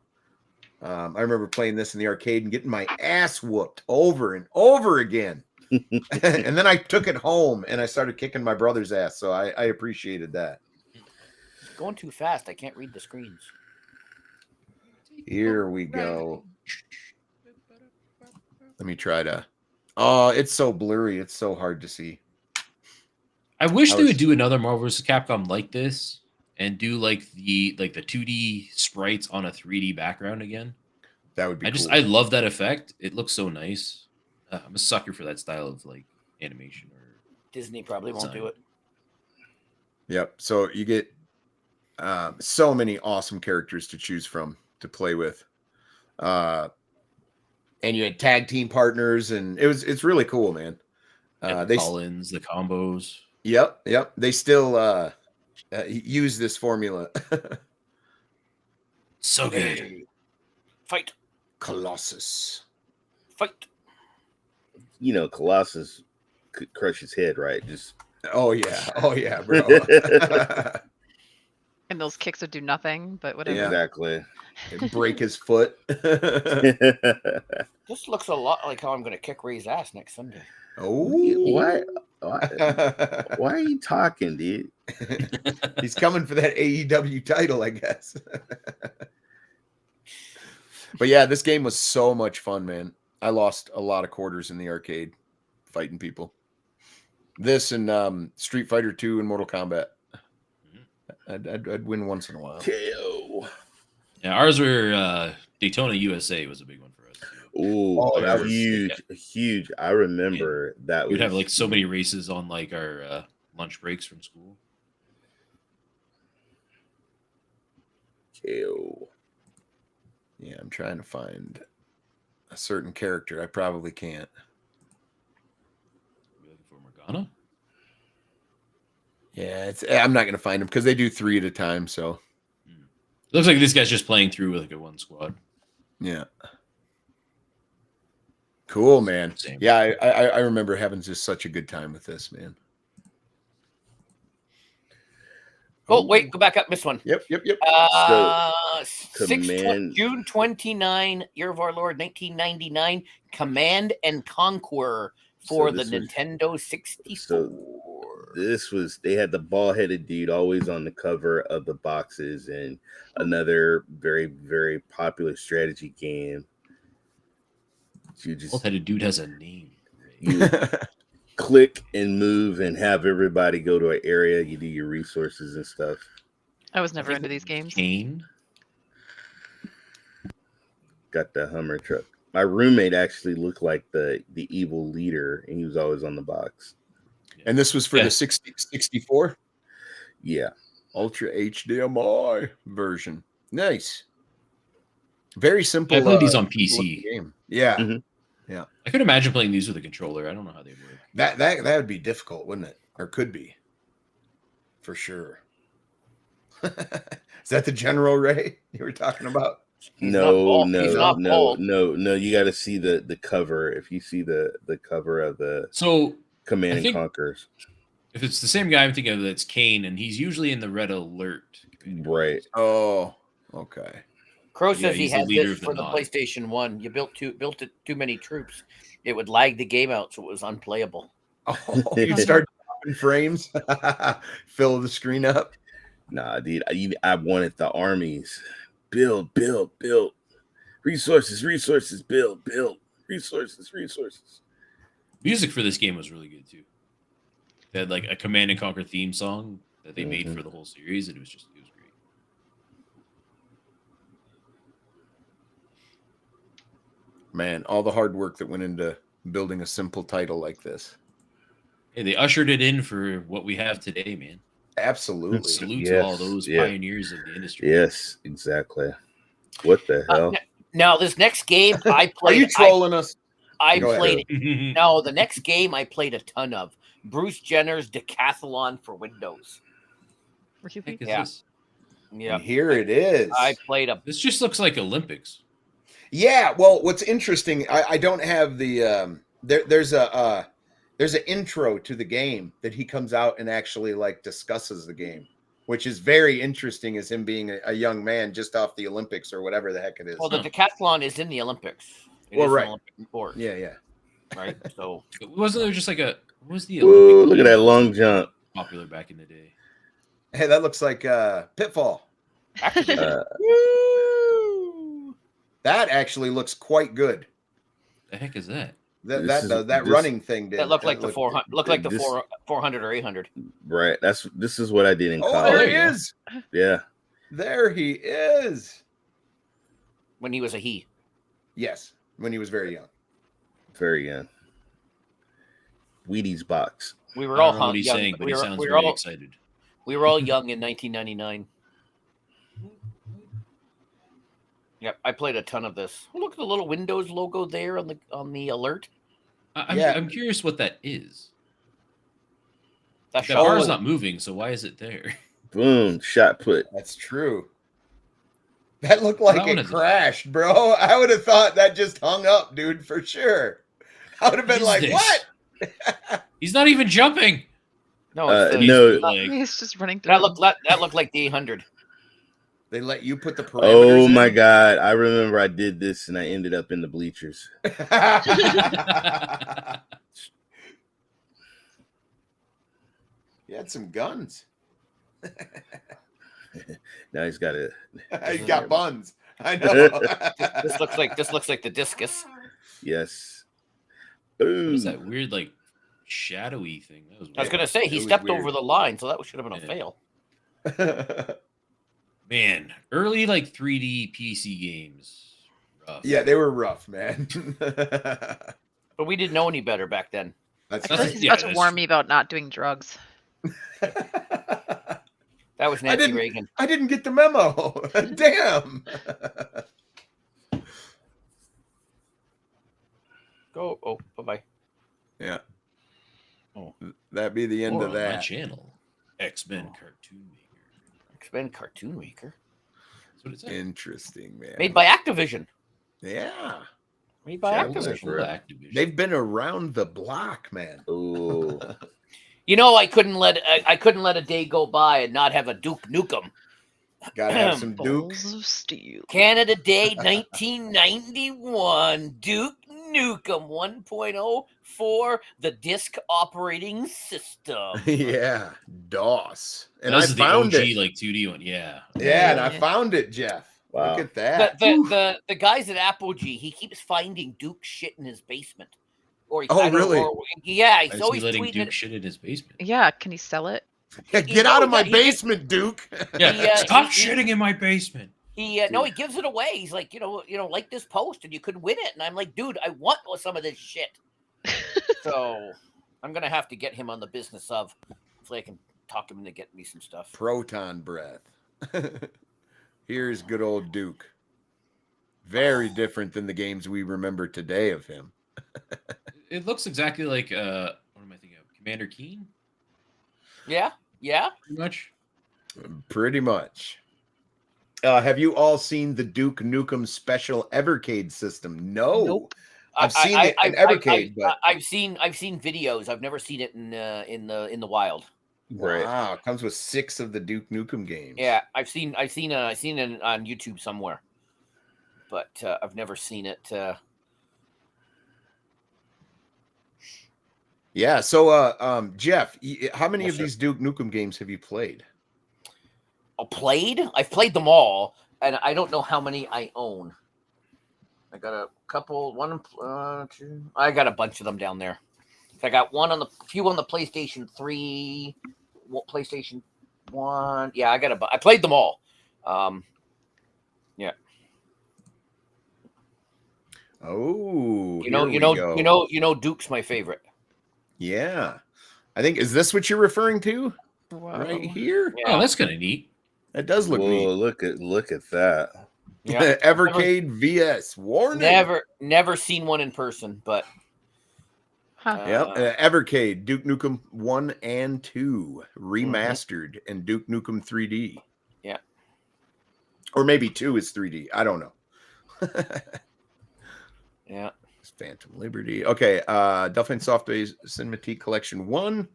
I remember playing this in the arcade and getting my ass whooped over and over again. And then I took it home and I started kicking my brother's ass. So I appreciated that. It's going too fast. I can't read the screens. Here we go. Let me try to. Oh, it's so blurry. It's so hard to see. I wish I they was- would do another Marvel vs. Capcom like this and do like the 2D sprites on a 3D background again. That would be cool. I love that effect. It looks so nice. I'm a sucker for that style of like animation or Disney probably won't do it. Yep. So you get so many awesome characters to choose from to play with. And you had tag team partners, and it's really cool, man. the Collins, the combos. Yep. They still use this formula. So good. Fight. Colossus. Fight. You know, Colossus could crush his head, right? Just Oh yeah, bro. And those kicks would do nothing, but whatever. Yeah. exactly. Break his foot. This looks a lot like how I'm going to kick Ray's ass next Sunday. Oh, Why are you talking, dude? He's coming for that AEW title, I guess. But yeah, this game was so much fun, man. I lost a lot of quarters in the arcade fighting people. This and Street Fighter 2 and Mortal Kombat. I'd win once in a while. KO. Yeah, ours were Daytona USA was a big one for us. Ooh, Oh, that was huge. I remember that. We'd have like so many races on like our lunch breaks from school. KO. Yeah, I'm trying to find a certain character. I probably can't. You looking for Morgana? Yeah, I'm not going to find them because they do 3 at a time. So, It looks like this guy's just playing through with like a one squad. yeah. Cool, man. Same. Yeah, I remember having just such a good time with this, man. Oh, wait, go back up. Missed one. Yep. June 29, year of our Lord, 1999, Command and Conquer for So the this was- Nintendo 64. They had the bald-headed dude always on the cover of the boxes, and another very, very popular strategy game. You just Bald-headed dude has a name. you click and move and have everybody go to an area. You do your resources and stuff. I was never into these games. Kane. Got the Hummer truck. My roommate actually looked like the evil leader, and he was always on the box. And this was for Yeah. the 64 Yeah. Ultra HDMI version. Nice. Very simple. I played these on looking PC. game. Yeah. Mhm. I could imagine playing these with a controller. I don't know how they work. That would be difficult, wouldn't it? Or could be. For sure. Is that the General Ray you were talking about? He's not bald. No. You got to see the cover. If you see the cover of the So Command I and think- Conquers, if it's the same guy I'm thinking of, that's Kane, and he's usually in the Red Alert. right? Oh, okay. Crow Yeah, says he he's the had leader this of the for the Nod. PlayStation 1. You built too many troops. It would lag the game out, so it was unplayable. Oh, you start dropping frames, fill the screen up. Nah, dude. I wanted the armies. Build. Resources. Build. Resources. Music for this game was really good too. They had like a Command and Conquer theme song that they made for the whole series, and it was great. Man, all the hard work that went into building a simple title like this. Hey, they ushered it in for what we have today, man. Absolutely. Salute to all Yes, those yeah. pioneers of the industry. Yes, exactly. What the hell? Now, this next game I Are played. you trolling us? I Go ahead. played. No, the next game I played a ton of. Bruce Jenner's Decathlon for Windows. Really? Yeah. This? Yeah, And here it is. I played a. This just looks like Olympics. Yeah, well, what's interesting, I don't have the there's an intro to the game that he comes out and actually like discusses the game, which is very interesting as him being a young man just off the Olympics or whatever the heck it is. Well, the Decathlon is in the Olympics. It Well, is an right. Olympic sport. Yeah. right? So Wasn't there just like a what was the Whoa, Olympic look at game that long jump. popular back in the day? Hey, that looks like Pitfall. Activision. Woo! That actually looks quite good. The heck is that? That running thing did. That looked like the looked- 400. Looked like the this- 400 or 800. Right. This is what I did in Oh, college. there there he you go. is. Yeah. There he is. When he was a he. Yes, when he was very young. Very young. Wheaties box. We I were don't all know what he's young. saying, but we he were, sounds we were very all excited. we were all young in 1999. Yep, I played a ton of this. Look at the little Windows logo there on the alert. I'm curious what that is. That's That shot. bar is not moving, so why is it there? Boom. Shot put. That's true. That looked like That one it is- crashed, bro. I would have thought that just hung up, dude, for sure. I would have been What is like, this? what? He's not even jumping. No, it's the, no. Like, He's just running. that looked like the 800. They let you put the parameters Oh in? my God. I remember I did this and I ended up in the bleachers. You had some guns. Now he's got a You got buns. I know. This looks like the discus. yes. what Boom. is that weird, like shadowy thing? That was I was weird. gonna say It he was stepped weird. over the line, so that should have been a Yeah. fail. Man, early like 3D PC games. Rough. Yeah, they were rough, man. But we didn't know any better back then. That's I feel like right. he's yeah, about to that's warn true. me about not doing drugs. That was I Nancy didn't- Reagan. I didn't get the memo. Damn. Go. Oh, bye-bye. Yeah. Oh. That'd be the end Or of on my that. channel, X-Men Cartoon Maker. X-Men Cartoon Maker. That's what it said. Interesting, man. Made by Activision. Yeah. Made by Shout out Activision. to Full Activision. They've been around the block, man. Oh. You know, I couldn't let a day go by and not have a Duke Nukem. Gotta have some Duke. Balls of steel. Canada Day 1991. Duke Nukem 1.0 for the disk operating system. Yeah. DOS. And That I was the found OG it. like 2D one. Yeah. Yeah, and I Yeah. found it, Jeff. Wow. Look at that. The guys at Apogee, he keeps finding Duke shit in his basement. Or he, Oh, I don't know, really? yeah, Why he's is he always letting tweeting Duke it. shit in his basement? Yeah, can he sell it? Yeah, he get out of knows my that he just- basement, Duke. Yeah. Stop he- shitting in my basement. He no, he gives it away. He's like, like this post, and you could win it. And I'm like, dude, I want some of this shit. So I'm gonna have to get him on the business of, so I can talk him into getting me some stuff. Proton breath. Here's good old Duke. Very different than the games we remember today of him. It looks exactly like what am I thinking of? Commander Keen? Yeah, Pretty much. Pretty much. Have you all seen the Duke Nukem Special Evercade system? No. Nope. I've seen it in Evercade, but I've seen videos. I've never seen it in the wild. Right. wow, it comes with 6 of the Duke Nukem games. Yeah, I've seen it on YouTube somewhere, but I've never seen it. Yeah. So, Jeff, how many Yes, of sir. these Duke Nukem games have you played? I've played them all, and I don't know how many I own. I got a couple, two. I got a bunch of them down there. I got few on the PlayStation 3, PlayStation 1. Yeah, I played them all. Yeah. Oh, You know, here we go. Duke's my favorite. Yeah. I think, is this what you're referring to? Right here? Yeah. Oh, that's kind of neat. That does look Whoa, neat. look at that. Yeah. Evercade VS. Warning. Never seen one in person, but Huh. Yep. Evercade, Duke Nukem 1 and 2, remastered, and Duke Nukem 3D. Yeah. Or maybe 2 is 3D. I don't know. yeah. Phantom Liberty. Okay. Delphine Softbase Cinematique Collection 1,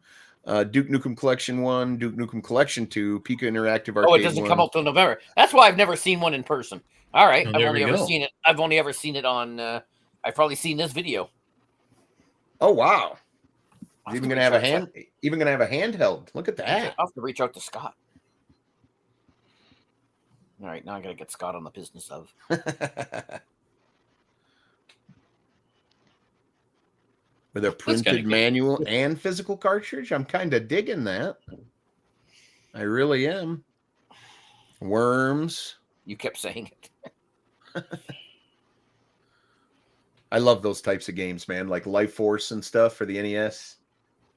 Duke Nukem Collection 1, Duke Nukem Collection 2, Pika Interactive Arcade. Oh, it doesn't 1. come out till November. That's why I've never seen one in person. All right, Oh, I've there only we ever go. seen it. I've only ever seen it on. I've probably seen this video. Oh wow. I'll He's even have gonna to have a reach out hand. Even gonna have a handheld. Look at that. I'll have to reach out to Scott. All right, now I gotta get Scott on the business of. With a printed manual and physical cartridge, I'm kind of digging that. I really am. Worms. You kept saying it. I love those types of games, man. Like Life Force and stuff for the NES.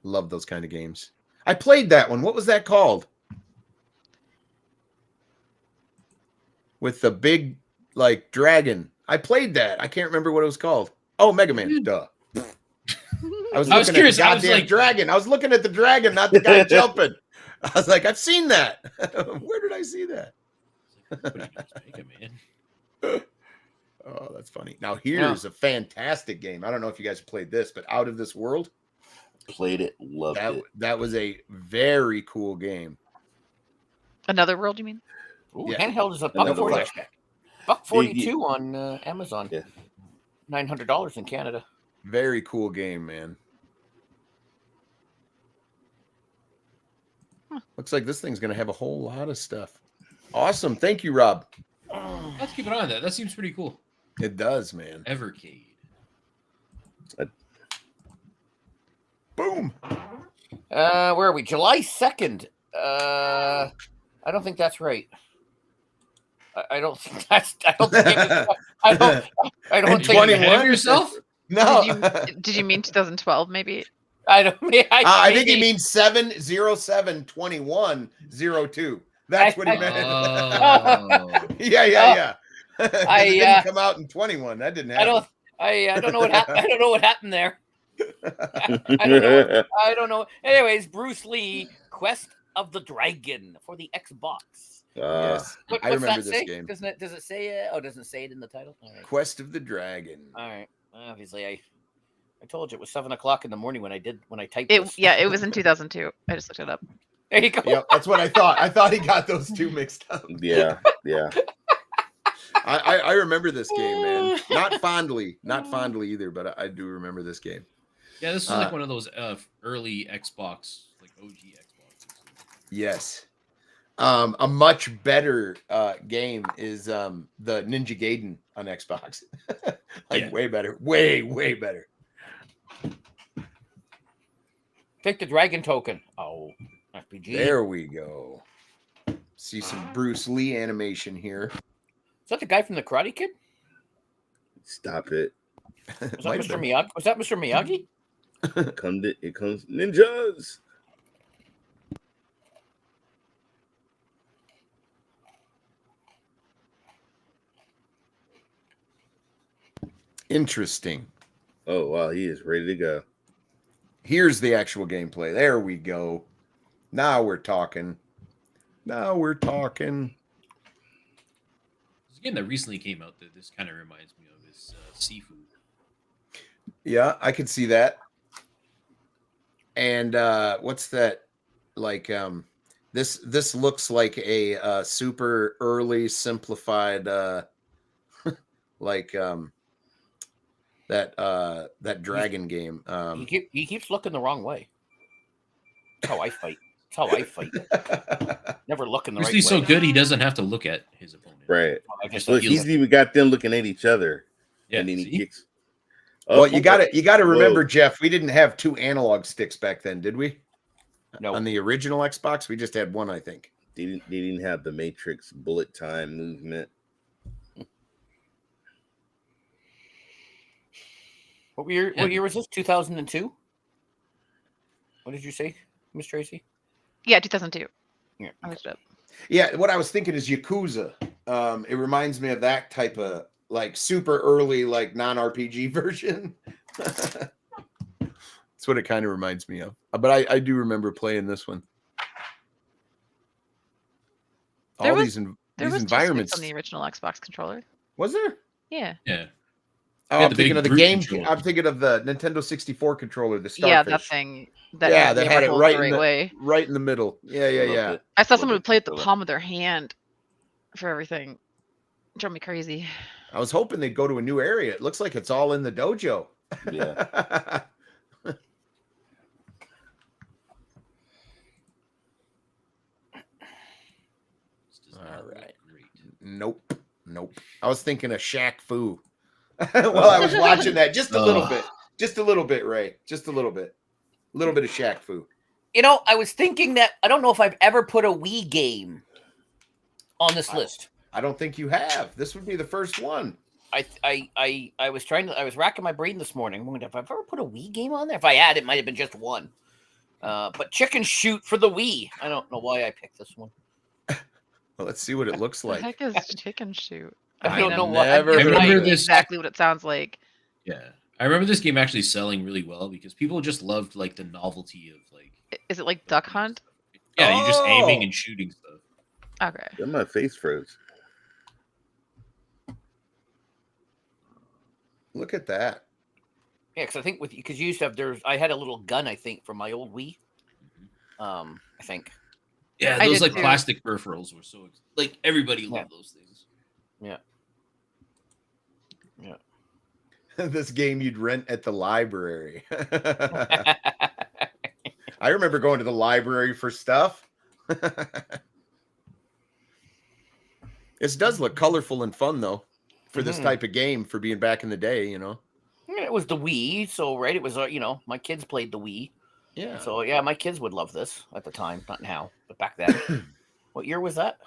Love those kind of games. I played that one. What was that called? With the big, like, dragon. I played that. I can't remember what it was called. Oh, Mega Man. Duh. I was looking curious. at the goddamn dragon. I was looking at the dragon, not the guy jumping. I was like, I've seen that. Where did I see that? Mega Man. Oh, that's funny. Now here's a fantastic game. I don't know if you guys played this, but Out of This World. Played it, loved it. That was a very cool game. Another World, you mean? Ooh, Yeah. handheld is a Another $1.42 $1.42 on Amazon. Yeah. $900 in Canada. Very cool game, man. Looks like this thing's going to have a whole lot of stuff. Awesome. Thank you, Rob. Let's keep an eye on that. That seems pretty cool. It does, man. Evercade. Boom. Where are we? July 2nd. I don't think that's right. I don't think that's. I don't think. I don't. I don't And think. 21? Ahead of yourself? No. Did you mean 2012? Maybe. I don't. I think he means 7/07/21/02. That's what he meant. Oh. Yeah. It I didn't come out in 21. That didn't happen. I don't know what happened. I don't know what happened there. I don't know. Anyways, Bruce Lee, Quest of the Dragon for the Xbox. Yes. What's I remember that this say? game. Does it say it? Oh, it doesn't say it in the title. All right. Quest of the Dragon. All right. Obviously, I told you it was 7:00 in the morning when I typed It this. yeah, it was in 2002. I just looked it up. There you go. Yep, that's what I thought. I thought he got those two mixed up. Yeah. I remember this game, man. Not fondly either, but I do remember this game. Yeah, this was like one of those early Xbox, like OG Xboxes. Yes. A much better game is the Ninja Gaiden on Xbox. Way better. Way better. Take the dragon token. Oh, RPG. There we go. See some Bruce Lee animation here. Is that the guy from the Karate Kid? Stop it. Was that Mr. Miyagi? Was that Mr. Miyagi? It comes ninjas. Interesting. Oh wow, he is ready to go. Here's the actual gameplay. There we go. Now we're talking. There's a game that recently came out that this kind of reminds me of is Seafood. Yeah, I could see that. And what's that? Like this looks like a super early simplified like that dragon game. He keeps looking the wrong way. That's how I fight. Never looking the right way. He's so good he doesn't have to look at his opponent. Right. I guess Look, he's even got them looking at each other. Yeah, And then he see? kicks. Well, you got to remember, Whoa. Jeff, we didn't have two analog sticks back then, did we? No. On the original Xbox, we just had one, I think. They didn't have the Matrix bullet time movement. What year was this? 2002? What did you say, Miss Tracy? Yeah, 2002. Yeah. I looked it up. Yeah, what I was thinking is Yakuza. It reminds me of that type of like super early, like non-RPG version. That's what it kind of reminds me of. But I do remember playing this one. There All was these two sticks environments. on the original Xbox controller. Was there? Yeah. Yeah. Oh, Yeah, I'm the thinking big of the brute game. controller. I'm thinking of the Nintendo 64 controller, the Starfish. Yeah, that thing. That Yeah, they that had never it hold right the in right the way. right in the middle. Yeah. It. I saw Love someone it. who played the Love it. palm of their hand for everything. It drove me crazy. I was hoping they'd go to a new area. It looks like it's all in the dojo. Yeah. Nope. I was thinking of Shaq Fu while I was watching that. Just a little bit. Just a little bit, Ray. Just a little bit. A little bit of Shaq Fu. You know, I was thinking that I don't know if I've ever put a Wii game on this list. I don't think you have. This would be the first one. I was racking my brain this morning. If I've ever put a Wii game on there, if I had, it might have been just one. But Chicken Shoot for the Wii. I don't know why I picked this one. Well, let's see what it looks What the like. heck is Chicken Shoot? I don't know I've what. never never heard heard of this. exactly what it sounds like. Yeah, I remember this game actually selling really well because people just loved like the novelty of like. Is it like Duck Hunt? Yeah, you're just aiming Oh. and shooting stuff. Okay. Then my face froze. Look at that. Yeah, because I think because you used to have I had a little gun, I think, from my old Wii. I think. Yeah, I those did like too. plastic peripherals were so like everybody loved those things. Yeah. This game you'd rent at the library. I remember going to the library for stuff. This does look colorful and fun, though, for this type of game, for being back in the day, you know? Yeah, it was the Wii, so right, it was my kids played the Wii, Yeah. so yeah, my kids would love this at the time, not now, but back then. What year was that?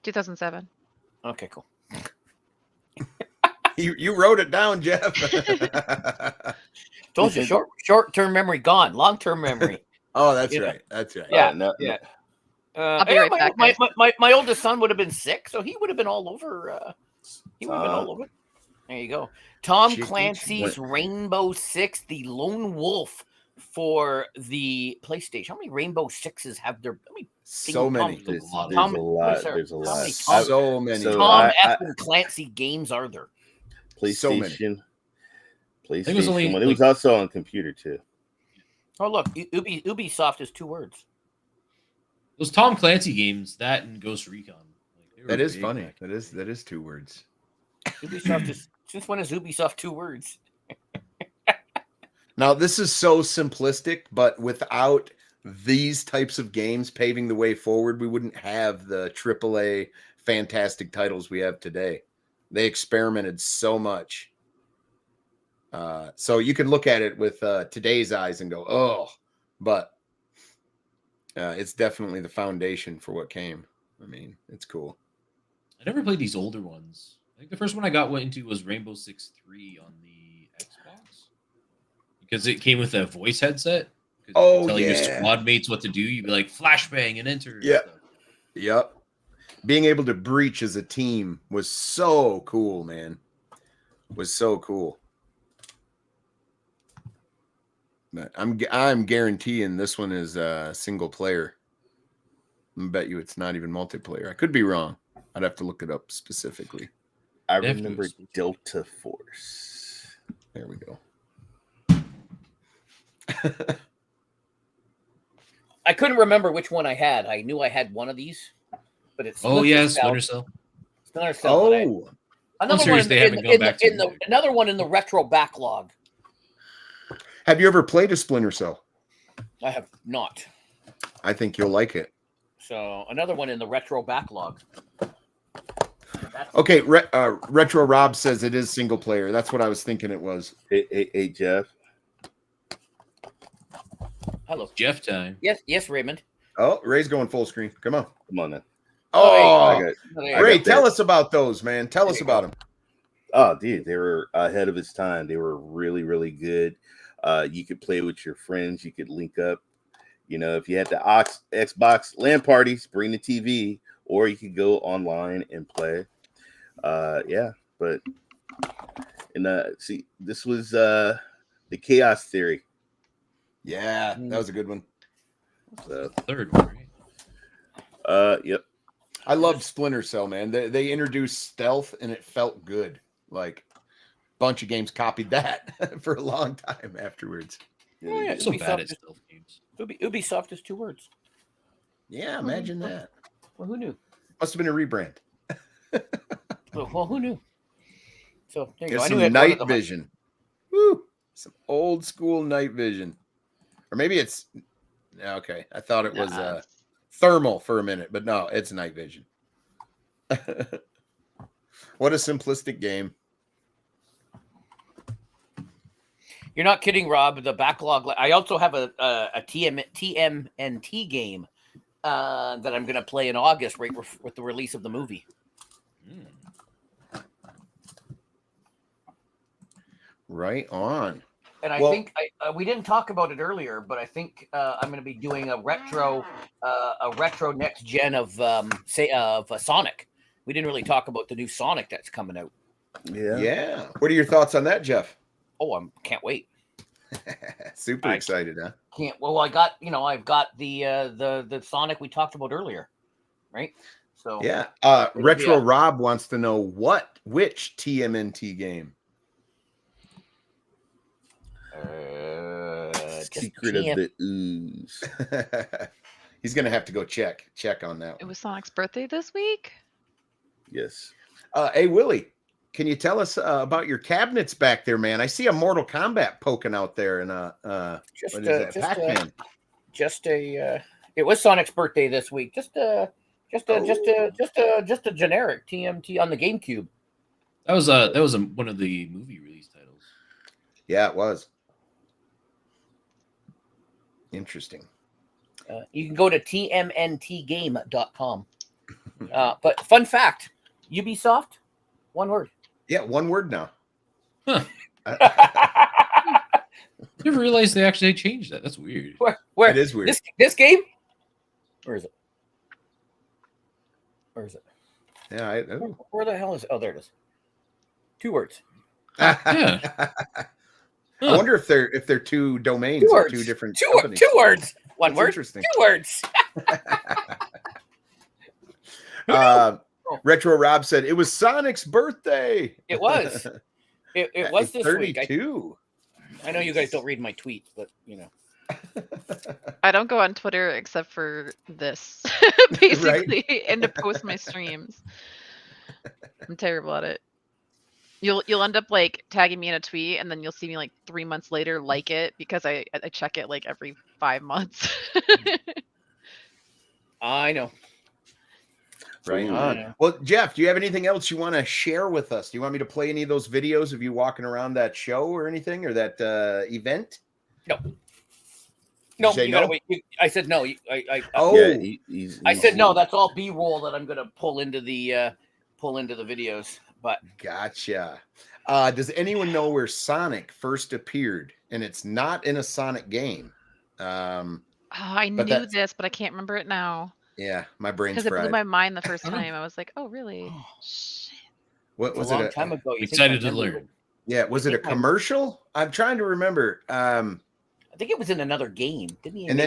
2007. Okay, cool. You wrote it down, Jeff. Told you, short-term memory gone, long-term memory. Oh, that's Yeah. right. That's right. Yeah, no, yeah. I'll be right back, guys. My oldest son would have been 6, so he would have been all over. He would have been all over. There you go. Tom Chicken Clancy's Shoot. Rainbow Six: The Lone Wolf for the PlayStation. How many Rainbow Sixes have there? How many So many. There's a lot. Tom- There's a how lot. many Tom- So many. So Tom I- F. and Clancy games are there? So many. PlayStation. it was only, One. It was also on computer too. Oh, look, Ubisoft is 2 words. Those Tom Clancy games, that and Ghost Recon. Like, they were That is big funny. back then. That is 2 words. Ubisoft is since when is Ubisoft 2 words? Now, this is so simplistic, but without these types of games paving the way forward, we wouldn't have the AAA fantastic titles we have today. They experimented so much. So you can look at it with today's eyes and go, oh, but it's definitely the foundation for what came. I mean, it's cool. I never played these older ones. I think the first one I got into was Rainbow Six 3 on the Xbox because it came with a voice headset. Oh, tell your yeah. squad mates what to do. You'd be like flashbang and enter. and Yeah. stuff. Yep. Being able to breach as a team was so cool, man. Was so cool. But I'm guaranteeing this one is single player. I bet you it's not even multiplayer. I could be wrong. I'd have to look it up specifically. I Definitely remember was- Delta Force. There we go. I couldn't remember which one I had. I knew I had one of these, but it's Oh yeah, Splinter Cell. Splinter Cell. but Oh, another series one they haven't gone back to. another one in the retro backlog. have you ever played a Splinter Cell? I have not. I think you'll like it. So another one in the retro backlog. That's- Okay, Retro Rob says it is single player. That's what I was thinking it was. Hey, Jeff. Hello. Jeff time. Yes, Raymond. Oh, Ray's going full screen. Come on. Come on then. Oh, I got, There Ray, I got tell that. us about those, man. Tell us about them. Oh, dude, they were ahead of its time. They were really, really good. You could play with your friends. You could link up. You know, if you had the Xbox LAN parties, bring the TV, or you could go online and play. Yeah, but see, this was the Chaos Theory. Yeah, that was a good one. So, Third one, right? yep. I loved Splinter Cell, man. They introduced stealth, and it felt good. Like a bunch of games copied that for a long time afterwards. Oh, yeah. I'm so bad Ubisoft at stealth games. Ubisoft is 2 words. Yeah, imagine that. Well, who knew? Must have been a rebrand. Well, who knew? So there you There's go. I some knew it night wasn't the- vision. Woo! Some old school night vision. Or maybe it's okay. I thought it was Nah. thermal for a minute, but no, it's night vision. What a simplistic game. You're not kidding, Rob. The backlog. I also have a TMNT game that I'm going to play in August, right with the release of the movie. Right on. And I think we didn't talk about it earlier, but I think I'm going to be doing a retro next gen of Sonic. We didn't really talk about the new Sonic that's coming out. Yeah. What are your thoughts on that, Jeff? Oh, I can't wait. Super excited, huh? Well, I've got the Sonic we talked about earlier, right? So yeah. Retro Rob wants to know which TMNT game. Secret of the Ooze. He's gonna have to go check on that one. It was Sonic's birthday this week. Yes. Hey Willie, can you tell us about your cabinets back there, man? I see a Mortal Kombat poking out there, and Pac-Man. It was Sonic's birthday this week. Just a generic TMT on the GameCube. That was one of the movie release titles. Yeah, it was. Interesting. You can go to tmntgame.com. But fun fact, Ubisoft, one word. Yeah, one word now. Huh. Never realized they actually changed that. That's weird. Where it is weird. This game? Where is it? Yeah. Where the hell is it? Oh, there it is. 2 words. Yeah. I wonder if they're two domains or two different companies. 2 words. One That's word. Interesting. 2 words. Retro Rob said it was Sonic's birthday. It was. It was this 32. week. I know you guys don't read my tweets, but you know. I don't go on Twitter except for this, basically, and to post my streams. I'm terrible at it. You'll end up like tagging me in a tweet, and then you'll see me like 3 months later like it because I check it like every 5 months. I know. Right on. Well, Jeff, do you have anything else you want to share with us? Do you want me to play any of those videos of you walking around that show or anything, or that event? No. No, you gotta wait. I said no. I said no. That's all B-roll that I'm gonna pull into the videos. But gotcha. Does anyone know where Sonic first appeared? And it's not in a Sonic game. I knew this, but I can't remember it now. Yeah, my brain's fried. Because it blew my mind the first time. I was like, "Oh, really?" Shit. What was it? A long time ago. Excited to learn. Yeah, was it a commercial? I'm trying to remember. I think it was in another game, didn't he? And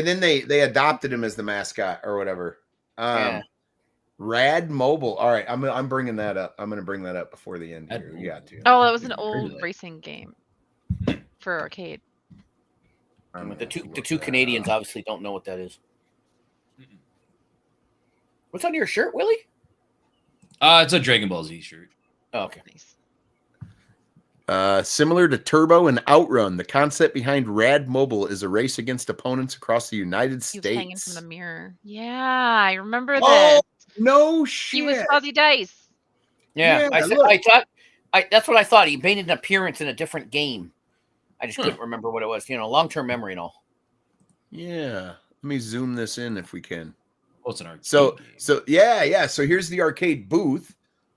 then they adopted him as the mascot or whatever. Rad Mobile. All right, I'm bringing that up. I'm going to bring that up before the end here. You got to. Oh, that was an old racing game for arcade. The two Canadians obviously don't know what that is. What's on your shirt, Willie? It's a Dragon Ball Z shirt. Oh, okay. Nice. Similar to Turbo and Outrun, the concept behind Rad Mobile is a race against opponents across the United States. He was hanging from the mirror. Yeah, I remember this. Oh, no shit. He was Fuzzy Dice. Yeah, I thought that's what I thought. He made an appearance in a different game. I just couldn't remember what it was. You know, long-term memory and all. Yeah. Let me zoom this in if we can. Oh, it's an arcade So game. So here's the arcade booth.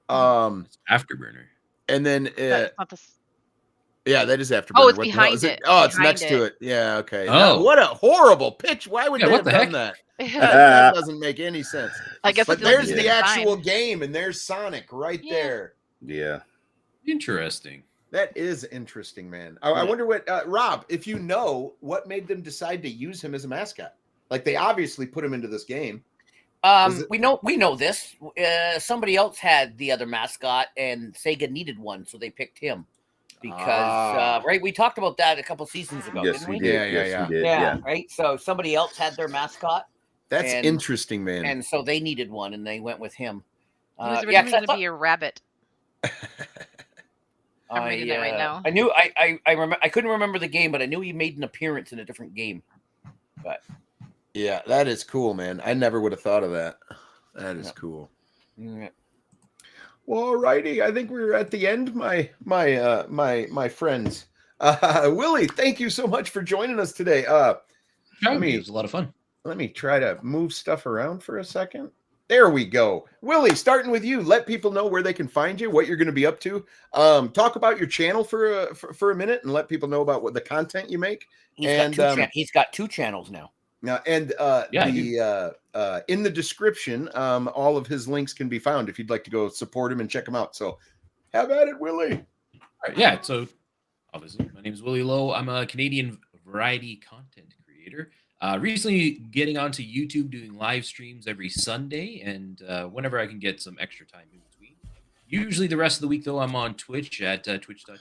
It's Afterburner. And then That's not the... yeah, that is Afterburner. Oh, it's behind it. Oh, it's next to it. Yeah, okay. Oh. What a horrible pitch. Why would they have done that? That doesn't make any sense. I guess but there's the actual game, and there's Sonic right there. Yeah. Interesting. That is interesting, man. I wonder what Rob, if you know, what made them decide to use him as a mascot? Like they obviously put him into this game. We know this. Somebody else had the other mascot, and Sega needed one, so they picked him because right. We talked about that a couple seasons ago. Yes, didn't we? did. Yeah. Right. So somebody else had their mascot. That's interesting, man. And so they needed one, and they went with him. He was originally going to be a rabbit. I'm reading it right now. I knew I remember. I couldn't remember the game, but I knew he made an appearance in a different game. But yeah, that is cool, man. I never would have thought of that. That is cool. Well, all righty. I think we're at the end, my friends. Willie, thank you so much for joining us today. It was a lot of fun. Let me try to move stuff around for a second. There we go. Willie, starting with you, let people know where they can find you, what you're going to be up to. Talk about your channel for a minute and let people know about what the content you make. He's got 2 channels now. Now, and in the description, all of his links can be found if you'd like to go support him and check him out. So have at it, Willie. All right, yeah, so obviously my name is WillyLo. I'm a Canadian variety content creator. Recently getting onto YouTube, doing live streams every Sunday, and whenever I can get some extra time in between. Usually the rest of the week, though, I'm on Twitch at twitch.tv/WillyLo.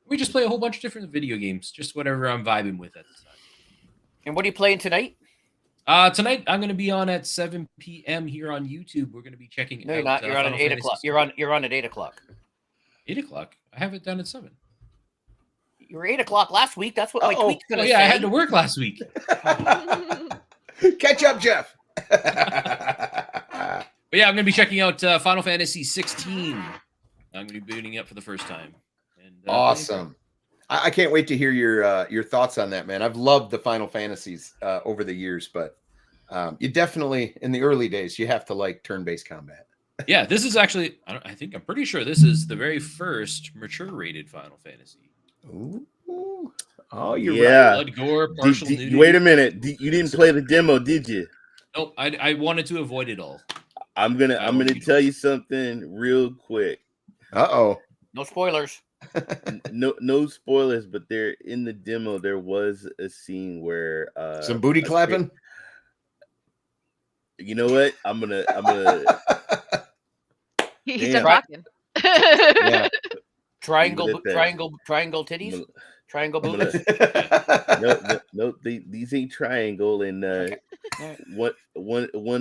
We just play a whole bunch of different video games, just whatever I'm vibing with at the time. And what are you playing tonight? Tonight I'm going to be on at 7 p.m. here on YouTube. We're going to be checking. No, you're not. You're on at 8 o'clock. You're on at 8 o'clock. 8 o'clock. I have it down at 7. You were 8 o'clock last week. That's what my tweet's going to say. I had to work last week. Catch up, Jeff. But yeah, I'm going to be checking out Final Fantasy 16. I'm going to be booting up for the first time. And, awesome. I can't wait to hear your thoughts on that, man. I've loved the Final Fantasies over the years, but you definitely, in the early days, you have to like turn-based combat. Yeah, this is actually, I'm pretty sure this is the very first mature-rated Final Fantasy. Ooh. Oh, you're right. Blood, gore, partial nudity. Wait a minute. You didn't play the demo, did you? Nope. I wanted to avoid it all. I'm gonna tell you something real quick. Uh-oh. No spoilers. No spoilers, but there in the demo there was a scene where some booty clapping. You know what? I'm gonna He's done talking. Yeah. Triangle titties. Triangle boobs. No, these ain't triangle. And one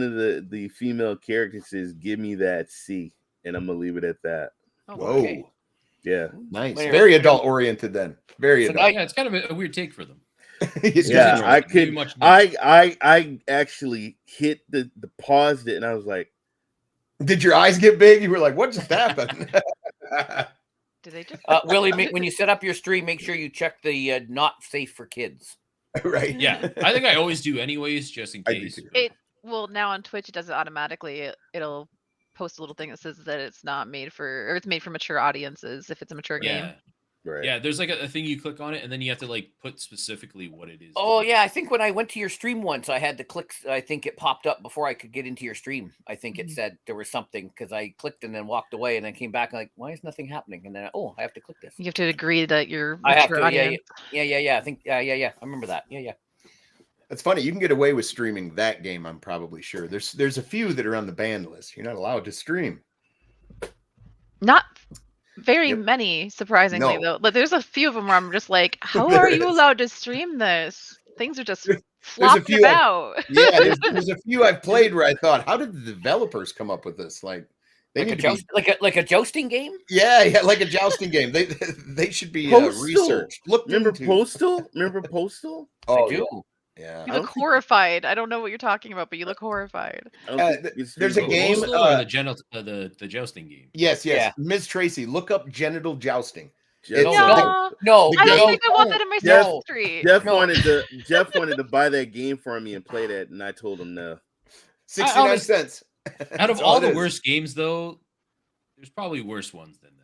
of the female characters says, "Give me that C," and I'm gonna leave it at that. Oh, whoa. okay. Yeah. Nice. Very adult oriented then. Very adult. Yeah, it's kind of a weird take for them. Yeah, I could. I actually hit the paused it, and I was like, "Did your eyes get big?" You were like, "What just happened?" Did they just Willie, when you set up your stream, make sure you check the not safe for kids. Right. Yeah, I think I always do anyways, just in case. Well, now on Twitch it does it automatically. It'll post a little thing that says that it's not made for, or it's made for mature audiences if it's a mature game. Right. Yeah, there's like a thing you click on it, and then you have to like put specifically what it is. Oh yeah, I think when I went to your stream once, I had to click. I think it popped up before I could get into your stream. I think it said there was something because I clicked and then walked away, and then came back and like, why is nothing happening? And then I have to click this. You have to agree that you're I have mature to. audience. Yeah. I think yeah. I remember that. Yeah. That's funny. You can get away with streaming that game. I'm probably sure. There's a few that are on the ban list. You're not allowed to stream. Not very many, surprisingly, though. But there's a few of them where I'm just like, how are you allowed to stream this? Things are just flopping about. There's a few I've played where I thought, how did the developers come up with this? Like, they need to be like a jousting game. Yeah, like a jousting game. They should be researched. Remember Postal? Oh, I do. Yeah. You look horrified. I don't know what you're talking about, but you look horrified. There's a game, the jousting game. Yes. Yeah. Miz Tracey, look up genital jousting. No, I don't think I want that in my stream. Jeff wanted to buy that game for me and play that, and I told him no. 69 cents. Out of all the worst games, though, there's probably worse ones than that.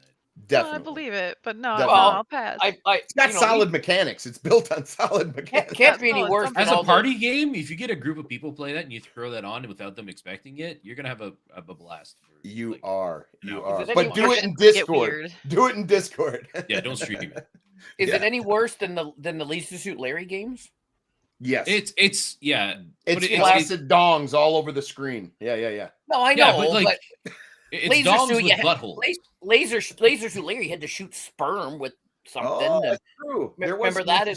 Definitely. I believe it, but no, Definitely. I'll pass. It's got solid mechanics. It's built on solid mechanics. Can't be any worse. As a party game, if you get a group of people play that and you throw that on without them expecting it, you're gonna have a blast. You are. But do it in Discord. Do it in Discord. Yeah, don't stream it. Is it any worse than the Leisure Suit Larry games? Yes. It's flaccid dongs all over the screen. Yeah. No, I know, but it's dongs with buttholes. Laser Suit Larry had to shoot sperm with something. Oh, that's true. Remember that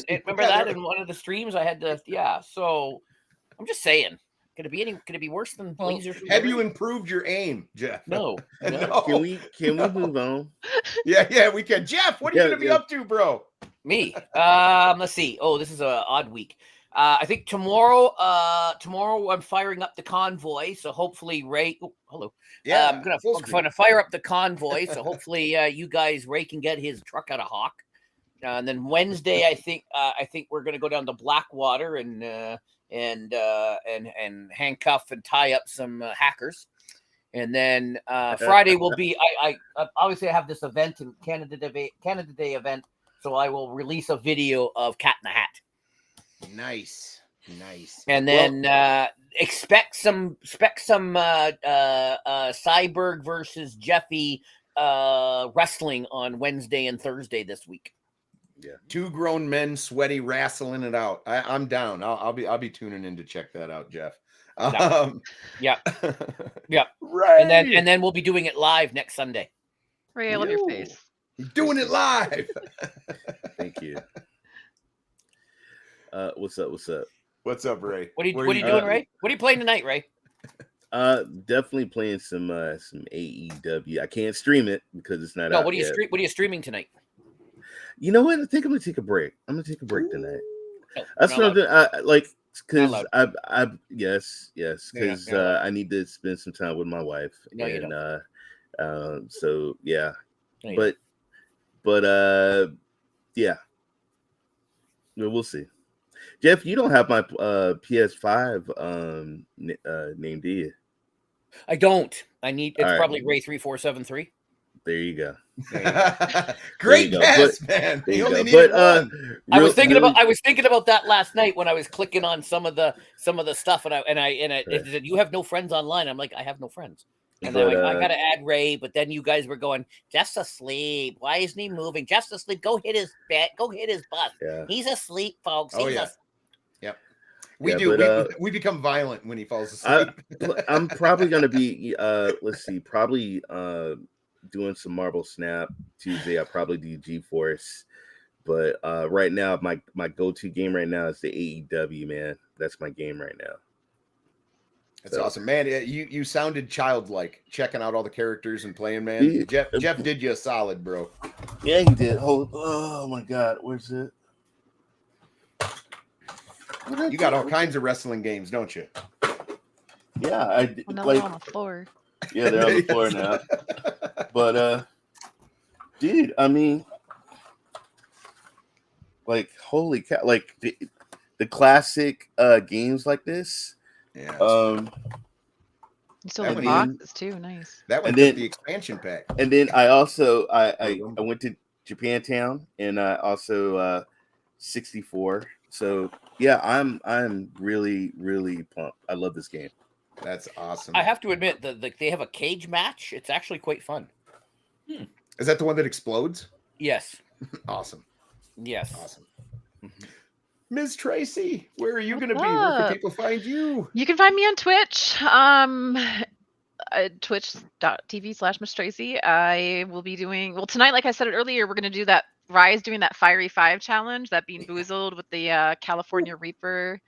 in one of the streams? I had to. Yeah. So I'm just saying. Could it be worse than Laser Suit Have Larry? you improved your aim, Jeff? No. No. Can we move on? Yeah, we can. Jeff, what are you gonna be up to, bro? Me. Let's see. Oh, this is an odd week. I think tomorrow I'm firing up the convoy. So hopefully Ray. Oh, hello. Yeah, I'm full screen. gonna fire up the convoy. So hopefully you guys, Ray can get his truck out of Hawk. And then Wednesday, I think we're gonna go down to Blackwater and handcuff and tie up some hackers. And then Friday will be I obviously I have this event in Canada Day event, so I will release a video of Cat in the Hat. Nice. And then expect some Cyborg versus Jeffy wrestling on Wednesday and Thursday this week. Yeah. 2 grown men sweaty wrestling it out. I'm down. I'll be tuning in to check that out, Jeff. Yeah. Right. And then we'll be doing it live next Sunday. Ray, I love your face. You're doing it live. Thank you. What's up? What's up, Ray? What are you doing, Ray? What are you playing tonight, Ray? Definitely playing some AEW. I can't stream it because it's not out. What are you streaming tonight? You know what? I think I'm gonna take a break. I'm gonna take a break tonight. No, That's what I'm doing. Because yes, because Yeah. I need to spend some time with my wife. No, you don't. So yeah, No, you but yeah, we'll see. Jeff, you don't have my PS5 name, do you? I don't. I need. It's All right. probably Ray 3473. There you go. Great There you go. guess, man. There You you only go. needed But one. I was thinking about that last night when I was clicking on some of the stuff, and it said you have no friends online. I'm like, I have no friends. And then I gotta add Ray, but then you guys were going, Jeff's asleep. Why isn't he moving? Jeff's asleep. Go hit his bed. Go hit his butt. Yeah. He's asleep, folks. Oh, He's yeah. asleep. Yep. We become violent when he falls asleep. I'm probably gonna be probably doing some Marble Snap Tuesday. I'll probably do GeForce, but right now my go-to game right now is the AEW, man. That's my game right now. That's awesome, man. You sounded childlike checking out all the characters and playing, man. Jeff did you a solid, bro. Yeah, he did. Oh my God, where's it? You got all kinds of wrestling games, don't you? Yeah, I did. Well, no, they're on the floor. Yeah, they're on the floor now. But dude, I mean, like, holy cow! Like the classic games like this. Yeah. You still have I the mean- boxes too. Nice. That one And took then- the expansion pack. And then I also I went to Japantown and I also 64. So yeah, I'm really pumped. I love this game. That's awesome. I have to admit that they have a cage match. It's actually quite fun. Is that the one that explodes? Yes. Awesome. Yes. Awesome. Miz Tracey, where are you going to be? What's Where can up? people find you? You can find me on Twitch. Twitch.tv/Miz Tracey. I will be doing tonight, like I said it earlier, we're gonna do that Rise doing that Fiery 5 challenge, that Bean Boozled with the California Reaper.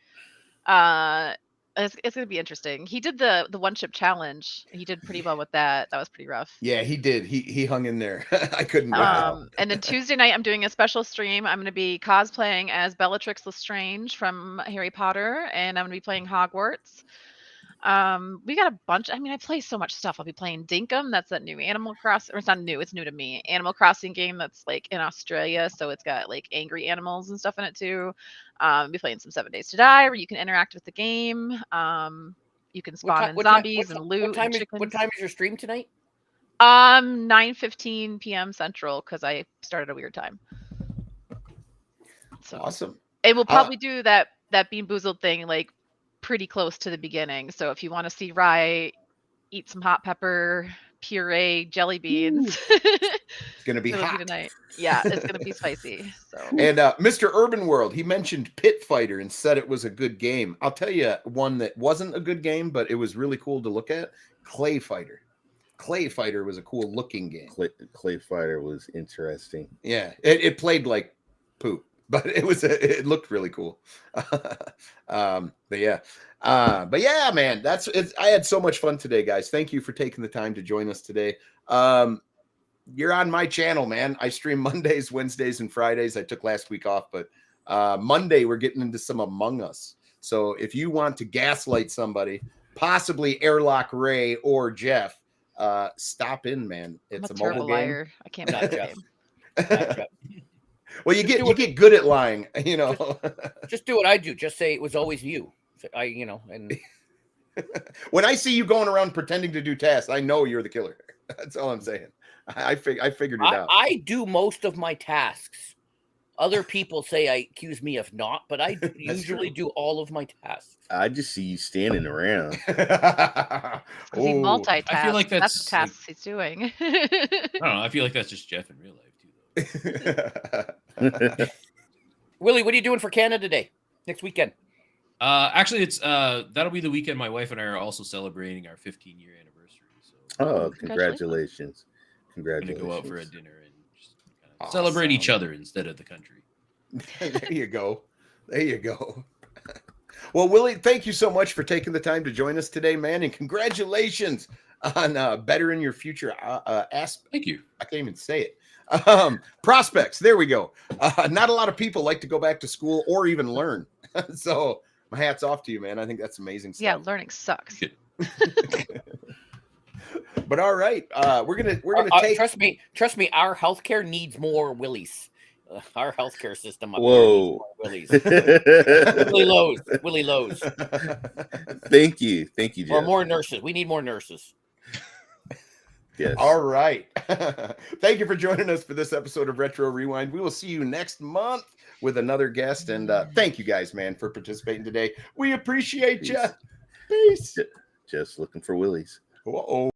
It's gonna be interesting. He did the one chip challenge. He did pretty well with that. That was pretty rough. Yeah, he did. He hung in there. I couldn't. Wow. And then Tuesday night, I'm doing a special stream. I'm going to be cosplaying as Bellatrix Lestrange from Harry Potter, and I'm going to be playing Hogwarts. We got a bunch. I mean, I play so much stuff. I'll be playing Dinkum. That's that new Animal Crossing. Or it's not new. It's new to me. Animal Crossing game that's like in Australia, so it's got like angry animals and stuff in it too. I'll be playing some 7 Days to Die, where you can interact with the game. You can spawn in zombies and loot. What time chickens. is your stream tonight? 9:15 p.m. Central, because I started a weird time. So Awesome. and we'll probably do that Bean Boozled thing like pretty close to the beginning. So if you want to see Rye eat some hot pepper puree jelly beans, It's going to be it'll hot. be tonight. Yeah, it's gonna be spicy. So And Mr. Urban World, he mentioned Pit Fighter and said it was a good game. I'll tell you one that wasn't a good game, but it was really cool to look at. Clay Fighter. Clay Fighter was a cool looking game. Clay Fighter was interesting. Yeah, it played like poop, but it looked really cool. But yeah, man, I had so much fun today, guys. Thank you for taking the time to join us today. You're on my channel, man. I stream Mondays, Wednesdays, and Fridays. I took last week off, but Monday, we're getting into some Among Us. So if you want to gaslight somebody, possibly Airlock Ray or Jeff, stop in, man. I'm It's a a mobile terrible game. liar. I can't play that Jeff. game. Well, you get good at lying, you know. Just do what I do. Just say it was always you. And When I see you going around pretending to do tasks, I know you're the killer. That's all I'm saying. I figured it out. I do most of my tasks. Other people say I accuse me of not, but I usually do all of my tasks. I just see you standing around. He Ooh. multitasks. I feel like that's that's the tasks he's doing. I don't know. I feel like that's just Jeff in real life too. Willie, what are you doing for Canada Day next weekend? Actually, it's that'll be the weekend my wife and I are also celebrating our 15-year anniversary. So Oh, Congratulations. congratulations. we're gonna Congratulations. go out for a dinner and just kind of Awesome. celebrate each other instead of the country. There you go. There you go. Well, Willie, thank you so much for taking the time to join us today, man. And congratulations on bettering your future Thank you. I can't even say it. Prospects. There we go. Not a lot of people like to go back to school or even learn. So my hat's off to you, man. I think that's amazing stuff. Yeah, learning sucks. Good. But all right, we're gonna take. Trust me. Our healthcare needs more Willies. Our healthcare system up Whoa. here needs more Willies. Willie Lowe's. Thank you, Jeff. Or more nurses. We need more nurses. Yes. All right. Thank you for joining us for this episode of Retro Rewind. We will see you next month with another guest. And thank you guys, man, for participating today. We appreciate you. Peace. Just looking for Willies. Uh-oh.